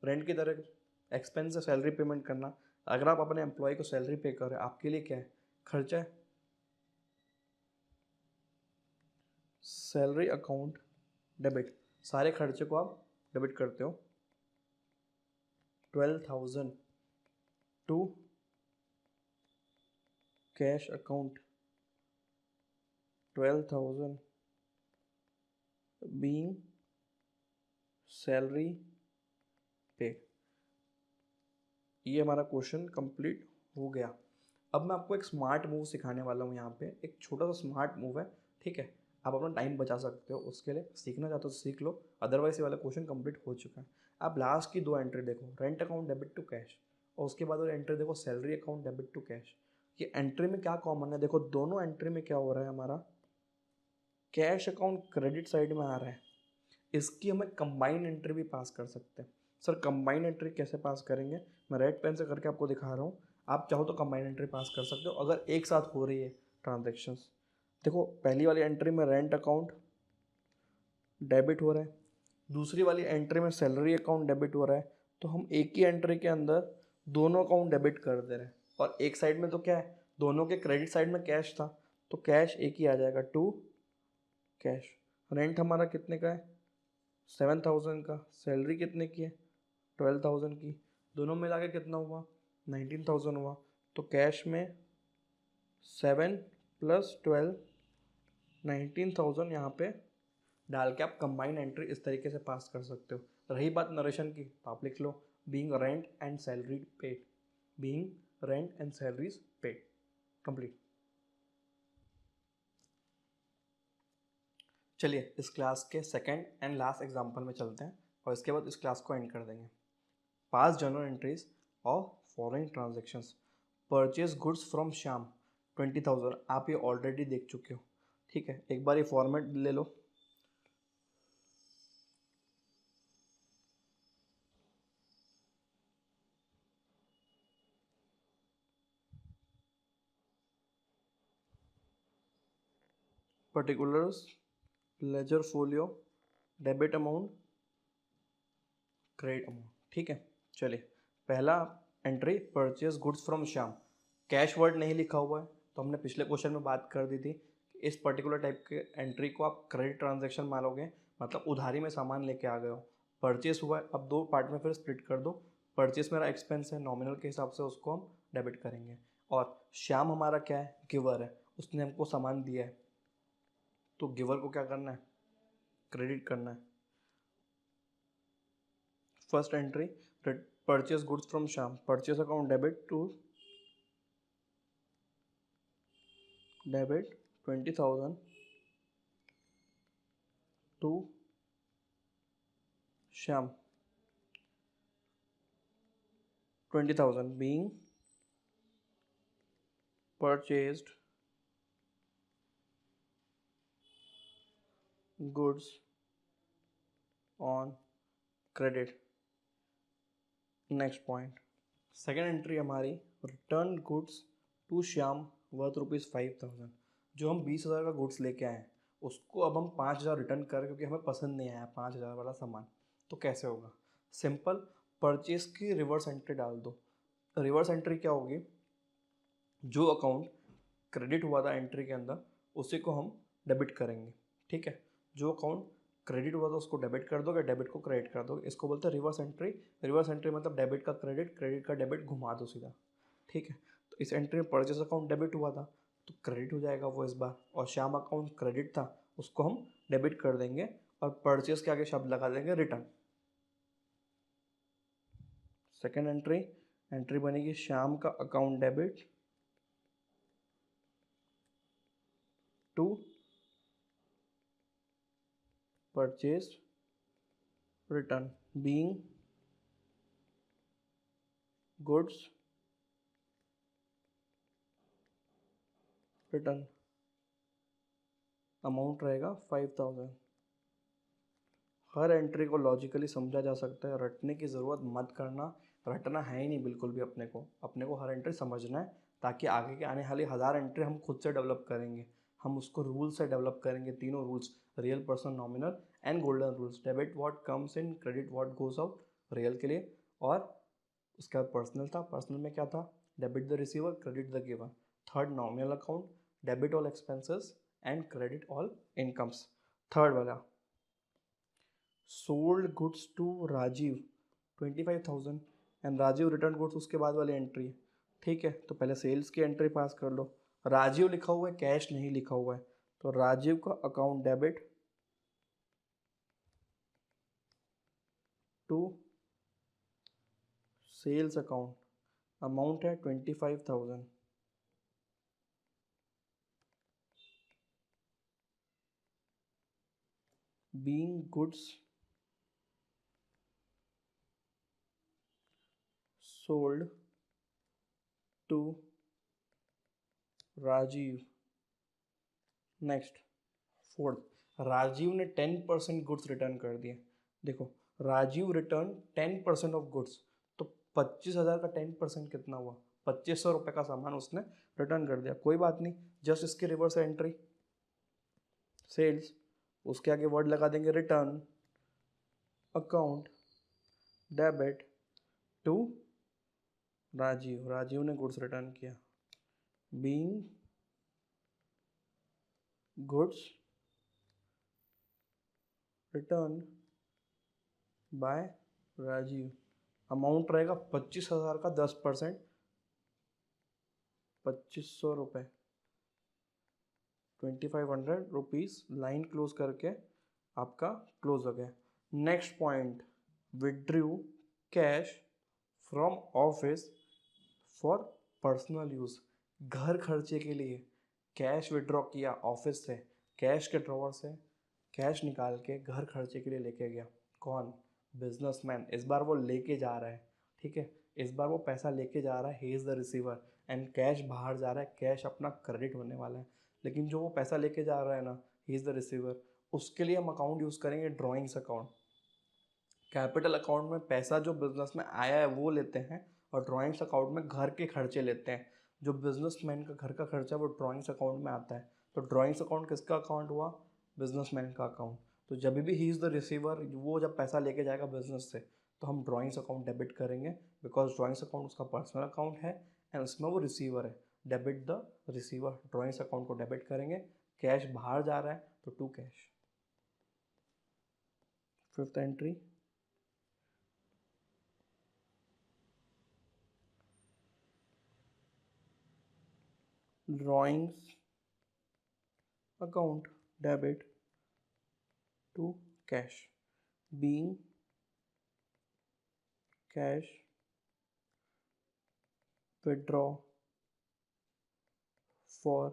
A: रेंट की तरह एक्सपेंस है सैलरी पेमेंट करना। अगर आप अपने एम्प्लॉय को सैलरी पे कर रहे हैं आपके लिए क्या है, खर्चा है। सैलरी अकाउंट डेबिट, सारे खर्चे को आप डेबिट करते हो। 12,000 to cash account, 12,000 being salary pay. ये हमारा क्वेश्चन कंप्लीट हो गया। अब मैं आपको एक स्मार्ट मूव सिखाने वाला हूँ यहाँ पे, एक छोटा सा स्मार्ट मूव है, ठीक है। आप अपना टाइम बचा सकते हो, उसके लिए सीखना चाहते हो तो सीख लो, अदरवाइज ये वाला क्वेश्चन कंप्लीट हो चुका है। आप लास्ट की 2 एंट्री देखो, rent account debit to cash, और उसके बाद वाली एंट्री देखो salary account debit to cash. ये एंट्री में क्या कॉमन है, देखो दोनों एंट्री में क्या हो रहा है, हमारा कैश अकाउंट क्रेडिट साइड में आ रहा है। इसकी हमें कंबाइन एंट्री भी पास कर सकते हैं। सर कंबाइन एंट्री कैसे पास करेंगे, मैं रेड पेन से करके आपको दिखा रहा हूँ, आप चाहो तो कंबाइन एंट्री पास कर सकते हो अगर एक साथ हो रही है ट्रांजेक्शन्स। देखो पहली वाली एंट्री में रेंट अकाउंट डेबिट हो रहा है, दूसरी वाली एंट्री में सैलरी अकाउंट डेबिट हो रहा है, तो हम एक ही एंट्री के अंदर दोनों अकाउंट डेबिट कर दे रहे हैं। और एक साइड में तो क्या है, दोनों के क्रेडिट साइड में कैश था, तो कैश एक ही आ जाएगा, टू कैश। रेंट हमारा कितने का है, 7,000 का, सैलरी कितने की है, 12,000 की, दोनों मिला के कितना हुआ, 19,000 हुआ। तो कैश में 7 + 12, 19,000 यहाँ पे डाल के आप कंबाइन एंट्री इस तरीके से पास कर सकते हो। रही बात नरेशन की, तो आप लिख लो being rent and salary paid, being rent and salaries paid, complete. चलिए इस क्लास के सेकंड एंड लास्ट एग्जांपल में चलते हैं और इसके बाद इस क्लास को एंड कर देंगे। पास journal entries of following transactions, purchase goods from Shyam 20,000, आप ये ऑलरेडी देख चुके हो, ठीक है। एक बार ये फॉर्मेट ले लो, particulars, ledger folio, debit amount, credit amount, ठीक है। चलिए पहला entry purchase goods from Shyam, cash word नहीं लिखा हुआ है, तो हमने पिछले क्वेश्चन में बात कर दी थी कि इस पर्टिकुलर टाइप के एंट्री को आप क्रेडिट ट्रांजैक्शन मानोगे, मतलब उधारी में सामान लेके आ गए हो। परचेस हुआ है, अब 2 पार्ट में फिर स्प्लिट कर दो, परचेस मेरा एक्सपेंस है, नॉमिनल के हिसाब से उसको हम डेबिट करेंगे, और श्याम हमारा क्या है, गिवर है, उसने हमको सामान दिया है, तो गिवर को क्या करना है, क्रेडिट करना है। First entry purchase goods from Shyam, purchase account debit to debit 20,000 to Shyam, 20,000 being purchased goods on credit। Next point, second entry हमारी return goods to Shyam worth ₹5,000, जो हम 20,000 का गुड्स लेके आए हैं उसको अब हम 5,000 रिटर्न कर, क्योंकि हमें पसंद नहीं आया 5,000 वाला सामान। तो कैसे होगा, सिंपल, परचेज की रिवर्स एंट्री डाल दो। रिवर्स एंट्री क्या होगी, जो अकाउंट क्रेडिट हुआ था एंट्री के अंदर उसी को हम डेबिट करेंगे, ठीक है। जो अकाउंट क्रेडिट हुआ था उसको डेबिट कर दोगे, डेबिट को क्रेडिट कर दोगे, इसको बोलते हैं रिवर्स एंट्री। रिवर्स एंट्री मतलब डेबिट का क्रेडिट, क्रेडिट का डेबिट घुमा दो सीधा, ठीक है। तो इस एंट्री में परचेस अकाउंट डेबिट हुआ था तो क्रेडिट हो जाएगा वो इस बार, और श्याम अकाउंट क्रेडिट था उसको हम डेबिट कर देंगे, और परचेस के आगे शब्द लगा देंगे रिटर्न। सेकेंड एंट्री, एंट्री बनेगी श्याम का account debit to purchase return being goods return, amount रहेगा 5,000। हर एंट्री को लॉजिकली समझा जा सकता है, रटने की ज़रूरत मत करना, रटना है ही नहीं बिल्कुल भी अपने को हर एंट्री समझना है, ताकि आगे के आने वाली 1000 एंट्री हम खुद से डेवलप करेंगे, हम उसको रूल से डेवलप करेंगे, तीनों rules, real, person, nominal and golden rules, debit what comes in, credit what goes out, real के लिए। और उसके बाद पर्सनल था, पर्सनल में क्या था, debit the receiver, credit the giver. Third nominal account, debit all expenses and credit all incomes. Third वाला sold goods to Rajeev 25,000 and Rajeev return goods, उसके बाद वाली एंट्री है। ठीक है, तो पहले सेल्स की एंट्री पास कर लो। राजीव लिखा हुआ है, कैश नहीं लिखा हुआ है, तो राजीव का account debit to sales account, amount है 25,000। Being goods sold to Rajiv. Next fourth, Rajiv ने 10% गुड्स रिटर्न कर दिए। देखो, राजीव रिटर्न 10% ऑफ गुड्स, तो 25,000 का 10% कितना हुआ, 2500 रुपये का सामान उसने रिटर्न कर दिया। कोई बात नहीं, जस्ट इसके रिवर्स एंट्री सेल्स, उसके आगे वर्ड लगा देंगे return account debit to Rajiv, Rajiv ने गुड्स रिटर्न किया। Being goods return by Rajiv, amount रहेगा 25,000 का 10%, 2500 रुपये, 2500 रुपीज़, लाइन क्लोज करके आपका क्लोज हो गया। Next point, withdrew cash from office for personal use, घर खर्चे के लिए कैश विड्रॉ किया ऑफिस से, कैश के ड्रॉवर से कैश निकाल के घर खर्चे के लिए लेके गया। कौन, बिजनेसमैन, इस बार वो लेके जा रहा है। ठीक है, इस बार वो पैसा लेके जा रहा है, he is the receiver, and cash बाहर जा रहा है, कैश अपना क्रेडिट होने वाला है। लेकिन जो वो पैसा लेके जा रहा है ना, ही इज़ द रिसीवर, उसके लिए हम अकाउंट यूज़ करेंगे ड्रॉइंग्स अकाउंट। कैपिटल अकाउंट में पैसा जो बिजनेस में आया है वो लेते हैं, और ड्राइंग्स अकाउंट में घर के खर्चे लेते हैं। जो बिजनेसमैन का घर का खर्चा वो ड्राइंग्स अकाउंट में आता है। तो ड्राइंग्स अकाउंट किसका अकाउंट हुआ, बिजनेसमैन का अकाउंट। तो जब भी ही इज़ द रिसीवर, वो जब पैसा लेके जाएगा बिजनेस से, तो हम ड्राइंग्स अकाउंट डेबिट करेंगे, बिकॉज ड्राइंग्स अकाउंट उसका पर्सनल अकाउंट है एंड उसमें वो रिसीवर है। Debit the receiver, drawings account को डेबिट करेंगे, कैश बाहर जा रहा है तो to cash. Fifth entry, drawings account debit to cash, being cash withdraw for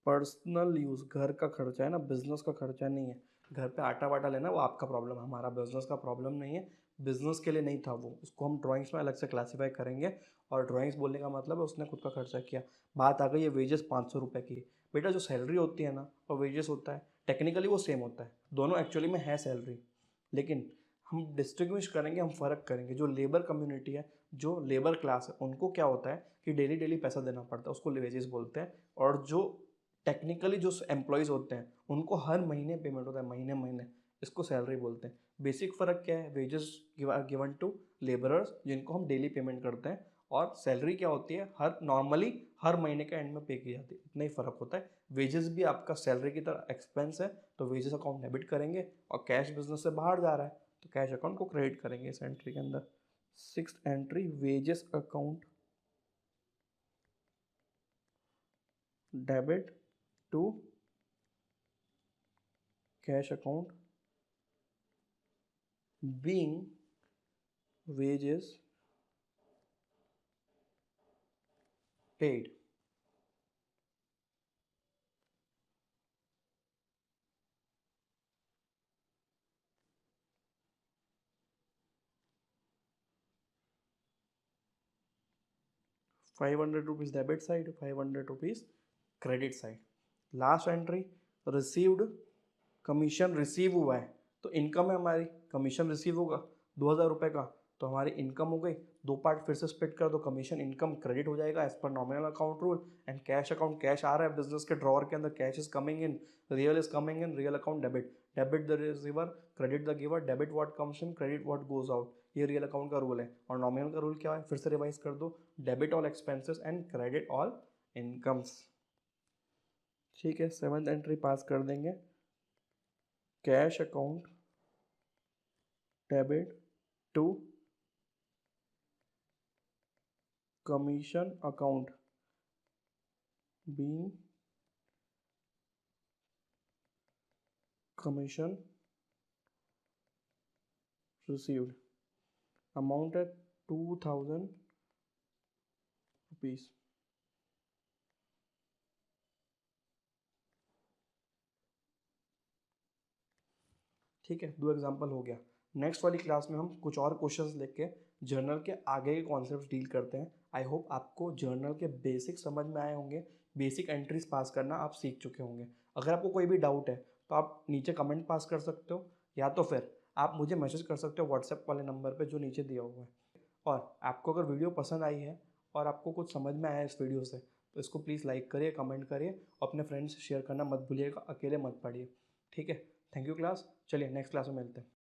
A: personal use, घर का खर्चा है ना, बिजनेस का खर्चा नहीं है। घर पे आटा वाटा लेना वो आपका प्रॉब्लम है, हमारा बिजनेस का प्रॉब्लम नहीं है। बिजनेस के लिए नहीं था वो, उसको हम ड्राइंग्स में अलग से क्लासीफाई करेंगे। और ड्राइंग्स बोलने का मतलब है उसने खुद का खर्चा किया। बात आ गई है वेजेस 500 रुपये की। बेटा जो सैलरी होती है ना और वेजेस होता है, टेक्निकली वो सेम होता है, दोनों एक्चुअली में है सैलरी, लेकिन हम डिस्टिंग्विश करेंगे, हम फ़र्क करेंगे। जो लेबर कम्युनिटी है, जो लेबर क्लास है, उनको क्या होता है कि डेली डेली पैसा देना पड़ता है, उसको वेजेस बोलते हैं। और जो टेक्निकली जो एम्प्लॉयज़ होते हैं उनको हर महीने पेमेंट होता है, महीने महीने, इसको सैलरी बोलते हैं। बेसिक फ़र्क क्या है, वेजेस गिवन टू लेबरर्स जिनको हम डेली पेमेंट करते हैं, और सैलरी क्या होती है, हर नॉर्मली हर महीने के एंड में पे की जाती है, इतना ही फ़र्क होता है। वेजेस भी आपका सैलरी की तरह एक्सपेंस है, तो वेजेस अकाउंट डेबिट करेंगे, और कैश बिजनेस से बाहर जा रहा है तो कैश अकाउंट को क्रेडिट करेंगे इस एंट्री के अंदर। Sixth entry, wages account debit to cash account, being wages paid। ₹500 debit side, ₹500 credit side. Last entry, received commission, receive हुआ है, तो इनकम है हमारी, कमीशन रिसीव होगा 2,000 रुपये का, तो हमारी इनकम हो गई। दो पार्ट फिर से स्प्लिट कर दो, कमीशन इनकम क्रेडिट हो जाएगा एज पर nominal account rule, and cash account, cash आ रहा है बिजनेस के ड्रॉर के अंदर, cash is coming in, real is coming in, real account debit, debit the receiver, credit the giver, debit what comes in, credit what goes out. ये real account का rule है। और नॉमिनल का rule क्या है, फिर से रिवाइज कर दो, debit all expenses and credit all incomes. ठीक है, 7th एंट्री पास कर देंगे, cash account debit to commission account being commission received, amount at 2,000 rupees। ठीक है, दो एग्जांपल हो गया। नेक्स्ट वाली क्लास में हम कुछ और क्वेश्चंस लेके जर्नल के आगे के कॉन्सेप्ट्स डील करते हैं। आई होप आपको जर्नल के बेसिक समझ में आए होंगे, बेसिक एंट्रीज पास करना आप सीख चुके होंगे। अगर आपको कोई भी डाउट है तो आप नीचे कमेंट पास कर सकते हो, या तो फिर आप मुझे मैसेज कर सकते हो व्हाट्सएप वाले नंबर पर जो नीचे दिया हुआ है। और आपको अगर वीडियो पसंद आई है और आपको कुछ समझ में आया इस वीडियो से, तो इसको प्लीज़ लाइक करिए, कमेंट करिए और अपने फ्रेंड्स से शेयर करना मत भूलिएगा, अकेले मत पढ़िए। ठीक है, थैंक यू क्लास। चलिए नेक्स्ट क्लास में मिलते हैं।